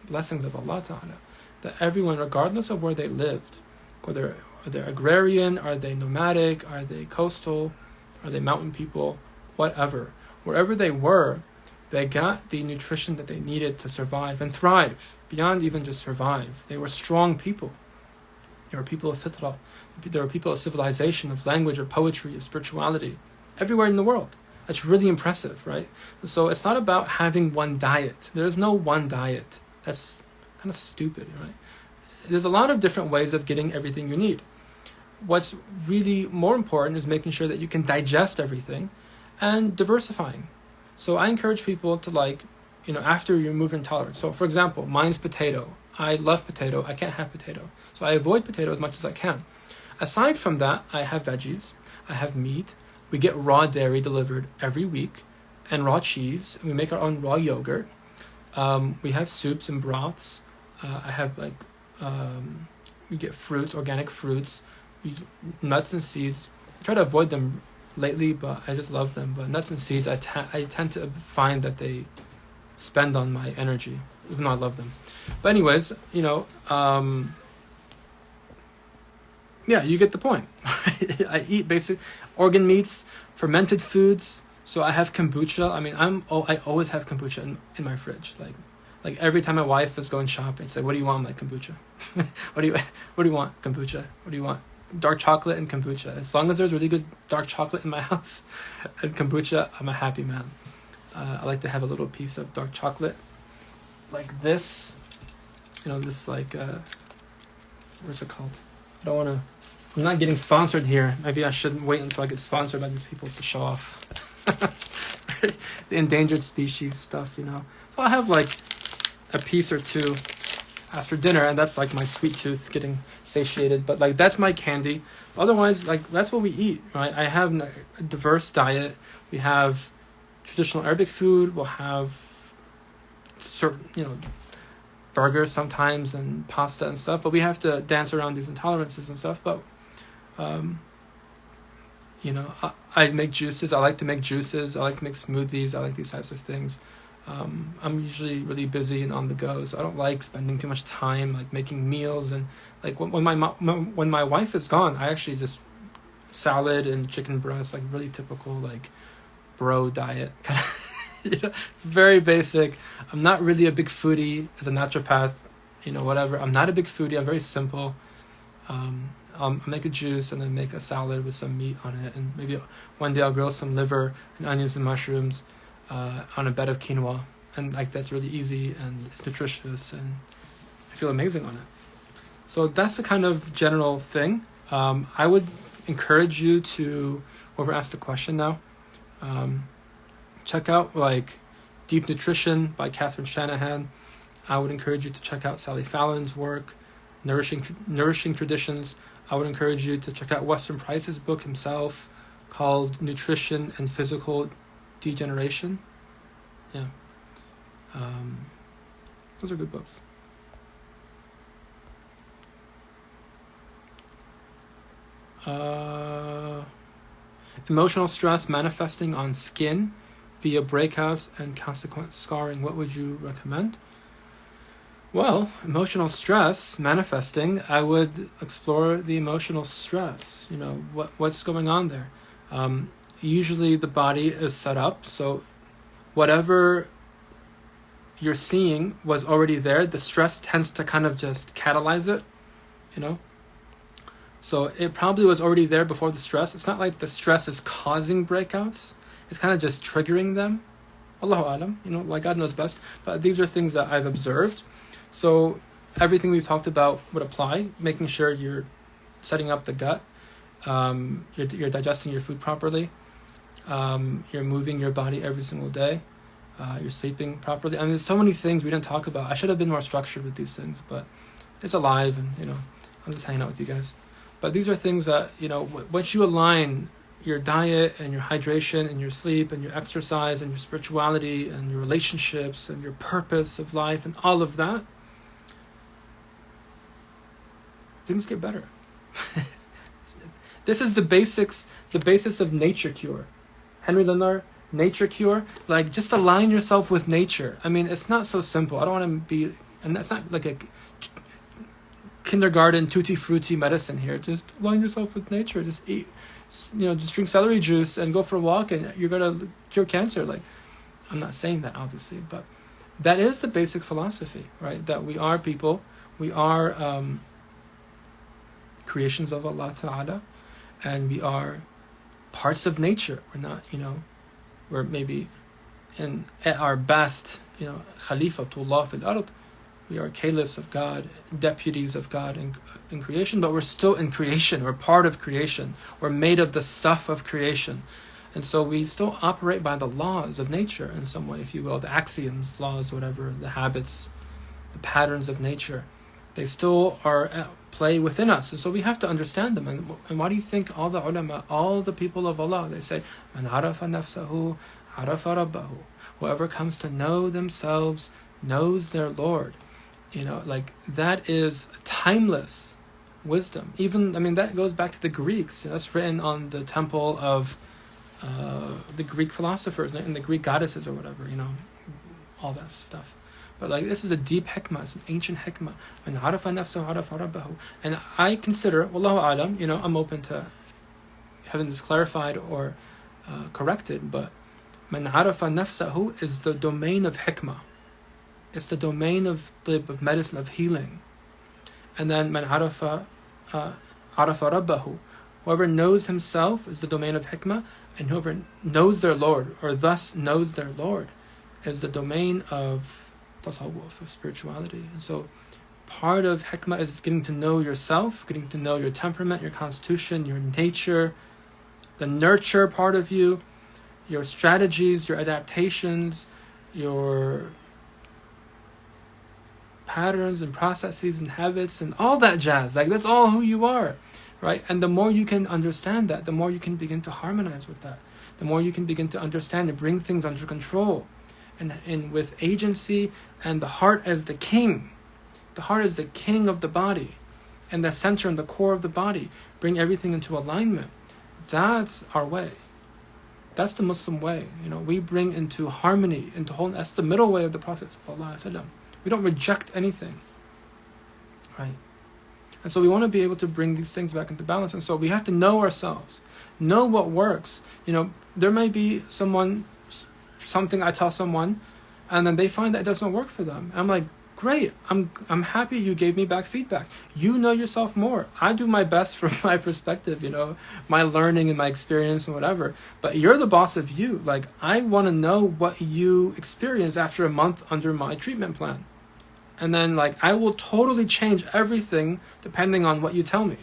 blessings of Allah Ta'ala, that everyone, regardless of where they lived, whether they're agrarian, are they nomadic, are they coastal, are they mountain people, whatever, wherever they were, they got the nutrition that they needed to survive and thrive, beyond even just survive. They were strong people. They were people of fitrah. They were people of civilization, of language, of poetry, of spirituality, everywhere in the world. That's really impressive, right? So it's not about having one diet. There's no one diet. That's kind of stupid, right? There's a lot of different ways of getting everything you need. What's really more important is making sure that you can digest everything and diversifying. So I encourage people to after you remove intolerance. So for example, mine's potato. I love potato. I can't have potato. So I avoid potato as much as I can. Aside from that, I have veggies. I have meat. We get raw dairy delivered every week and raw cheese. And we make our own raw yogurt. We have soups and broths. I have we get fruits, organic fruits, nuts and seeds. I try to avoid them lately, but I just love them. But nuts and seeds, I tend to find that they spend on my energy, even though I love them. But anyways, you get the point. I eat basic organ meats, fermented foods. So I have kombucha. I mean, I always have kombucha in my fridge. Like every time my wife is going shopping, she's like, "What do you want?" I'm like, "Kombucha." What do you want? Kombucha. What do you want? Dark chocolate and kombucha. As long as there's really good dark chocolate in my house and kombucha, I'm a happy man. I like to have a little piece of dark chocolate like this. This what's it called? I'm not getting sponsored here. Maybe I shouldn't wait until I get sponsored by these people to show off. The endangered species stuff, So I have a piece or two after dinner, and that's my sweet tooth getting satiated. But that's my candy. Otherwise, that's what we eat, right? I have a diverse diet. We have traditional Arabic food. We'll have certain, burgers sometimes and pasta and stuff. But we have to dance around these intolerances and stuff. But I make juices. I like to make juices. I like to make smoothies. I like these types of things. I'm usually really busy and on the go, so I don't like spending too much time making meals. And when my wife is gone, I actually just salad and chicken breast, really typical bro diet, very basic. I'm not really a big foodie as a naturopath, whatever. I'm not a big foodie. I'm very simple. I'll make a juice and then make a salad with some meat on it, and maybe one day I'll grill some liver and onions and mushrooms on a bed of quinoa, and that's really easy and it's nutritious and I feel amazing on it. So that's the kind of general thing. I would encourage you to, whoever asked the question now, check out Deep Nutrition by Catherine Shanahan. I would encourage you to check out Sally Fallon's work, Nourishing Traditions. I would encourage you to check out Weston Price's book himself called Nutrition and Physical Degeneration. Yeah. Those are good books. Emotional stress manifesting on skin via breakouts and consequent scarring. What would you recommend? Well, emotional stress manifesting, I would explore the emotional stress. What's going on there. Usually the body is set up so whatever you're seeing was already there. The stress tends to kind of just catalyze it, So it probably was already there before the stress. It's not like the stress is causing breakouts. It's kind of just triggering them. Allahu Alam, God knows best. But these are things that I've observed. So everything we've talked about would apply, making sure you're setting up the gut, you're digesting your food properly, you're moving your body every single day, you're sleeping properly. There's so many things we didn't talk about. I should have been more structured with these things, but it's alive and, I'm just hanging out with you guys. But these are things that, once you align your diet and your hydration and your sleep and your exercise and your spirituality and your relationships and your purpose of life and all of that, things get better. This is the basis of nature cure. Henry Lindlar, nature cure, just align yourself with nature. It's not so simple. I don't want to be, and that's not like a kindergarten tutti frutti medicine here. Just align yourself with nature. Just eat, just drink celery juice and go for a walk and you're going to cure cancer. I'm not saying that obviously, but that is the basic philosophy, right? That we are people, we are creations of Allah Ta'ala, and we are parts of nature. We're not, we're maybe at our best, Khalifatullah fil ard. We are caliphs of God, deputies of God in creation, but we're still in creation. We're part of creation. We're made of the stuff of creation. And so we still operate by the laws of nature in some way, if you will, the axioms, laws, whatever, the habits, the patterns of nature. They still are at play within us. And so we have to understand them. And why do you think all the ulama, all the people of Allah, they say, Man arafa nafsahu, arafa rabbahu. Whoever comes to know themselves knows their Lord. That is timeless wisdom. That goes back to the Greeks. That's written on the temple of the Greek philosophers and the Greek goddesses or whatever, all that stuff. But this is a deep hikmah, it's an ancient hikmah. Man arafa nafsahu, arafa rabbahu. And I consider, wallahu alam, I'm open to having this clarified or corrected, but man arafa nafsahu is the domain of hikmah. It's the domain of medicine, of healing. And then man arafa rabbahu. Whoever knows himself is the domain of hikmah, and whoever knows their Lord, or thus knows their Lord, is the domain of tasawwuf, of spirituality. And so part of hikmah is getting to know yourself, getting to know your temperament, your constitution, your nature, the nurture part of you, your strategies, your adaptations, your patterns and processes and habits and all that jazz. That's all who you are, right? And the more you can understand that, the more you can begin to harmonize with that. The more you can begin to understand and bring things under control. And with agency and the heart as the king. The heart is the king of the body. And the center and the core of the body. Bring everything into alignment. That's our way. That's the Muslim way. We bring into harmony, into whole. That's the middle way of the Prophet ﷺ. We don't reject anything, right? And so we want to be able to bring these things back into balance. And so we have to know ourselves, know what works. There may be something I tell someone, and then they find that it doesn't work for them. And I'm like, great, I'm happy you gave me back feedback. You know yourself more. I do my best from my perspective, my learning and my experience and whatever. But you're the boss of you. I want to know what you experience after a month under my treatment plan. And then I will totally change everything depending on what you tell me,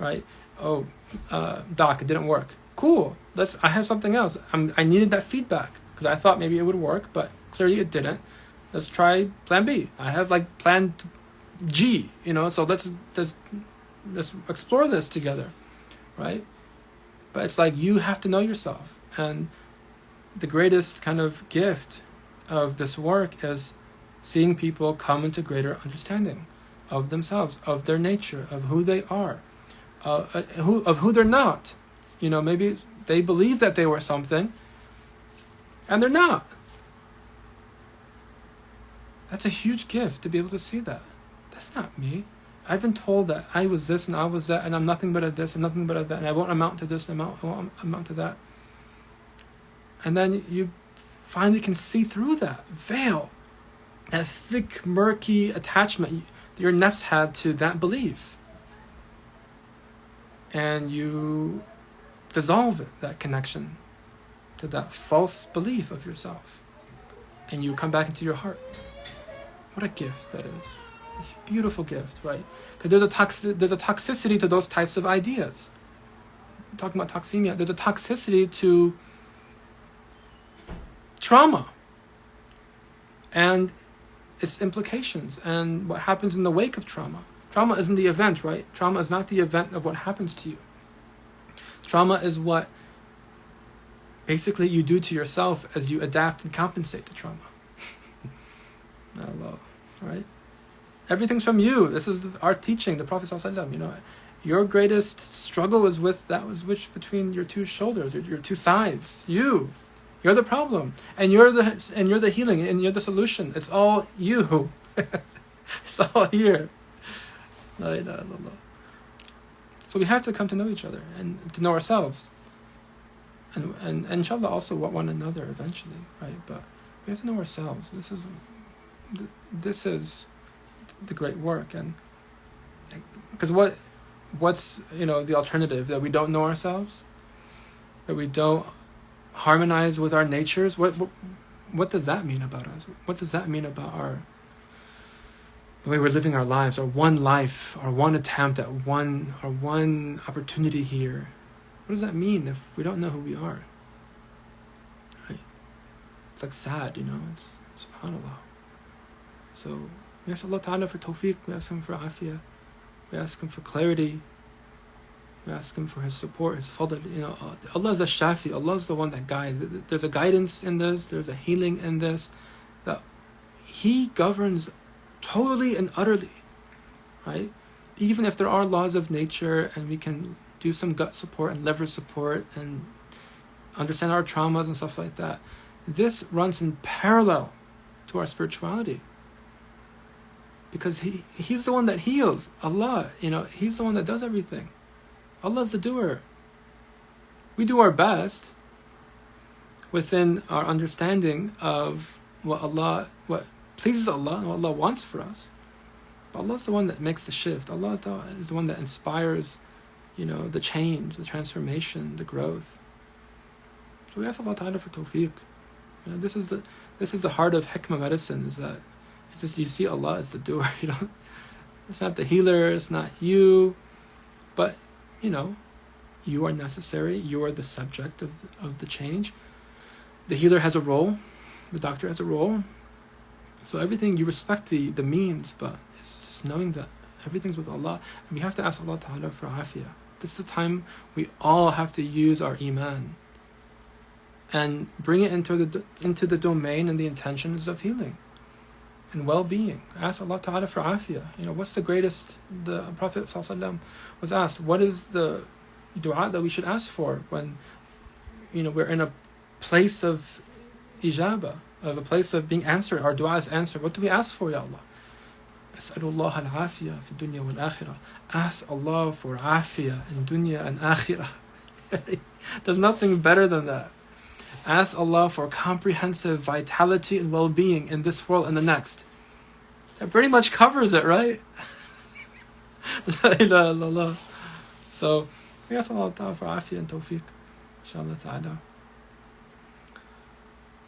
right? Oh, doc, it didn't work. Cool. I have something else. I needed that feedback because I thought maybe it would work, but clearly it didn't. Let's try plan B. I have plan G, so let's explore this together, right? But it's you have to know yourself. And the greatest kind of gift of this work is seeing people come into greater understanding of themselves, of their nature, of who they are, of who they're not. Maybe they believe that they were something, and they're not. That's a huge gift to be able to see that. That's not me. I've been told that I was this and I was that, and I'm nothing but a this and nothing but a that, and I won't amount to this and I won't amount to that. And then you finally can see through that veil, that thick, murky attachment your nafs had to that belief. And you dissolve it, that connection to that false belief of yourself. And you come back into your heart. What a gift that is. A beautiful gift, right? Because there's a toxicity to those types of ideas. I'm talking about toxemia. There's a toxicity to trauma and its implications and what happens in the wake of trauma. Trauma isn't the event, right? Trauma is not the event of what happens to you. Trauma is what basically you do to yourself as you adapt and compensate the trauma. Allah, right? Everything's from you. This is our teaching, the Prophet ﷺ. Your greatest struggle is with that was which between your two shoulders, your two sides. You're the problem, and you're the healing, and you're the solution. It's all you. It's all here. La ilaha illallah. So we have to come to know each other and to know ourselves, and inshallah also one another eventually, right? But we have to know ourselves. This is the great work, and because what's the alternative, that we don't know ourselves, that we don't harmonize with our natures. What does that mean about us? What does that mean about the way we're living our lives, our one life, our one attempt at our one opportunity here? What does that mean if we don't know who we are? Right? It's like sad, it's subhanAllah. So we ask Allah Ta'ala for tawfiq, we ask Him for afiyah, we ask Him for clarity, we ask Him for His support, His fadl. Allah is a shafi, Allah is the one that guides. There's a guidance in this, there's a healing in this, that He governs totally and utterly, right? Even if there are laws of nature and we can do some gut support and liver support and understand our traumas and stuff like that, this runs in parallel to our spirituality. Because He's the one that heals. Allah, He's the one that does everything. Allah's the doer. We do our best within our understanding of what pleases Allah and what Allah wants for us. But Allah's the one that makes the shift. Allah is the one that inspires, the change, the transformation, the growth. So we ask Allah Ta'ala for tawfiq. This is the heart of hikmah medicine, is that you see Allah as the doer. It's not the healer, it's not you, but you are necessary. You are the subject of the change. The healer has a role, the doctor has a role. So everything, you respect the means, but it's just knowing that everything's with Allah, and we have to ask Allah Ta'ala for afiyah. This is the time we all have to use our iman and bring it into the domain and the intentions of healing and well-being. Ask Allah Ta'ala for afiyah. What's the greatest? The Prophet ﷺ was asked, what is the dua that we should ask for when we're in a place of ijabah, of a place of being answered? Our dua is answered. What do we ask for, Ya Allah? As'alullah al-afiyah fi dunya wal-akhirah. Ask Allah for afiyah in dunya and akhirah. There's nothing better than that. Ask Allah for comprehensive vitality and well-being in this world and the next. That pretty much covers it, right? La ilaha illallah. So we ask Allah Ta'ala for afiyah and tawfiq, inshallah ta'ala.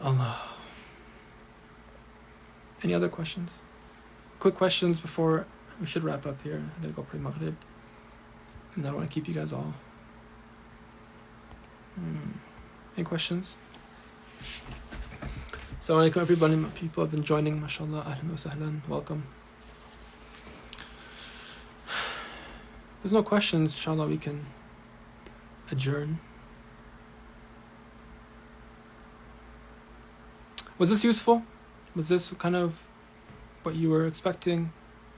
Allah. Any other questions? Quick questions before we should wrap up here. I'm going to go pray Maghrib. And I don't want to keep you guys all. Any questions? Assalamu alaikum everybody. People have been joining, mashallah. Ahlan wa sahlan. Welcome. If there's no questions, inshallah, we can adjourn. Was this useful? Was this kind of what you were expecting?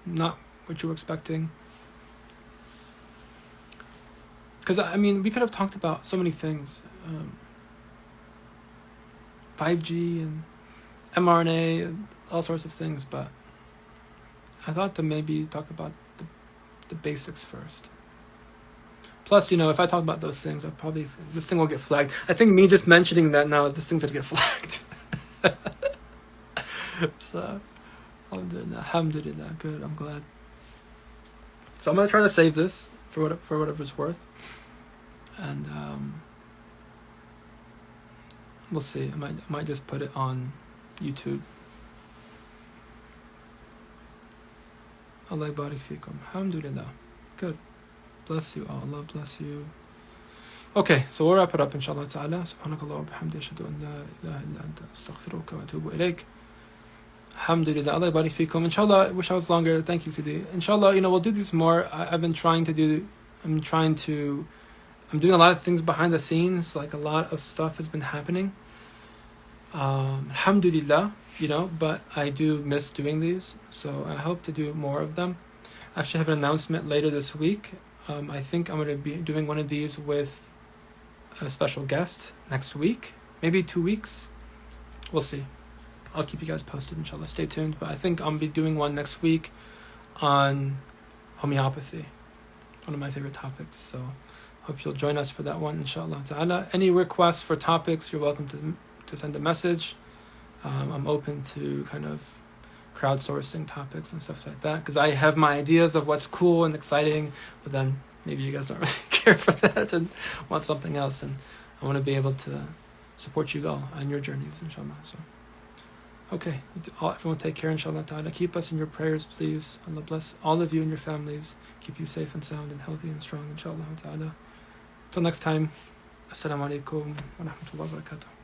Not what you were expecting? Because, we could have talked about so many things. 5G and mRNA and all sorts of things, but I thought to maybe talk about the basics first. Plus, if I talk about those things, this thing will get flagged. I think me just mentioning that now, this thing's going to get flagged. So, alhamdulillah, good, I'm glad. So I'm going to try to save this for whatever it's worth. And we'll see. I might just put it on YouTube. Allah barik fikum. Alhamdulillah. Good. Bless you all. Allah bless you. Okay, so we'll wrap it up, inshallah ta'ala. Subhanakallah wa bihamdi ashhadu an la ilaha illa anta astaghfiruka wa atubu ilayk. Alhamdulillah. Allah barik fikum. Inshallah, I wish I was longer. Thank you, Sidi. Inshallah, we'll do these more. I'm doing a lot of things behind the scenes, like a lot of stuff has been happening. Alhamdulillah, but I do miss doing these, so I hope to do more of them. I actually have an announcement later this week. I think I'm going to be doing one of these with a special guest next week, maybe 2 weeks. We'll see. I'll keep you guys posted, inshallah. Stay tuned. But I think I'll be doing one next week on homeopathy, one of my favorite topics. So hope you'll join us for that one, inshallah ta'ala. Any requests for topics, you're welcome to send a message. I'm open to kind of crowdsourcing topics and stuff like that, because I have my ideas of what's cool and exciting, but then maybe you guys don't really care for that and want something else, and I want to be able to support you all on your journeys, inshallah. So, okay, everyone take care, inshallah ta'ala. Keep us in your prayers, please. Allah bless all of you and your families. Keep you safe and sound and healthy and strong, inshallah ta'ala. Till next time, assalamu alaikum wa rahmatullahi wa barakatuh.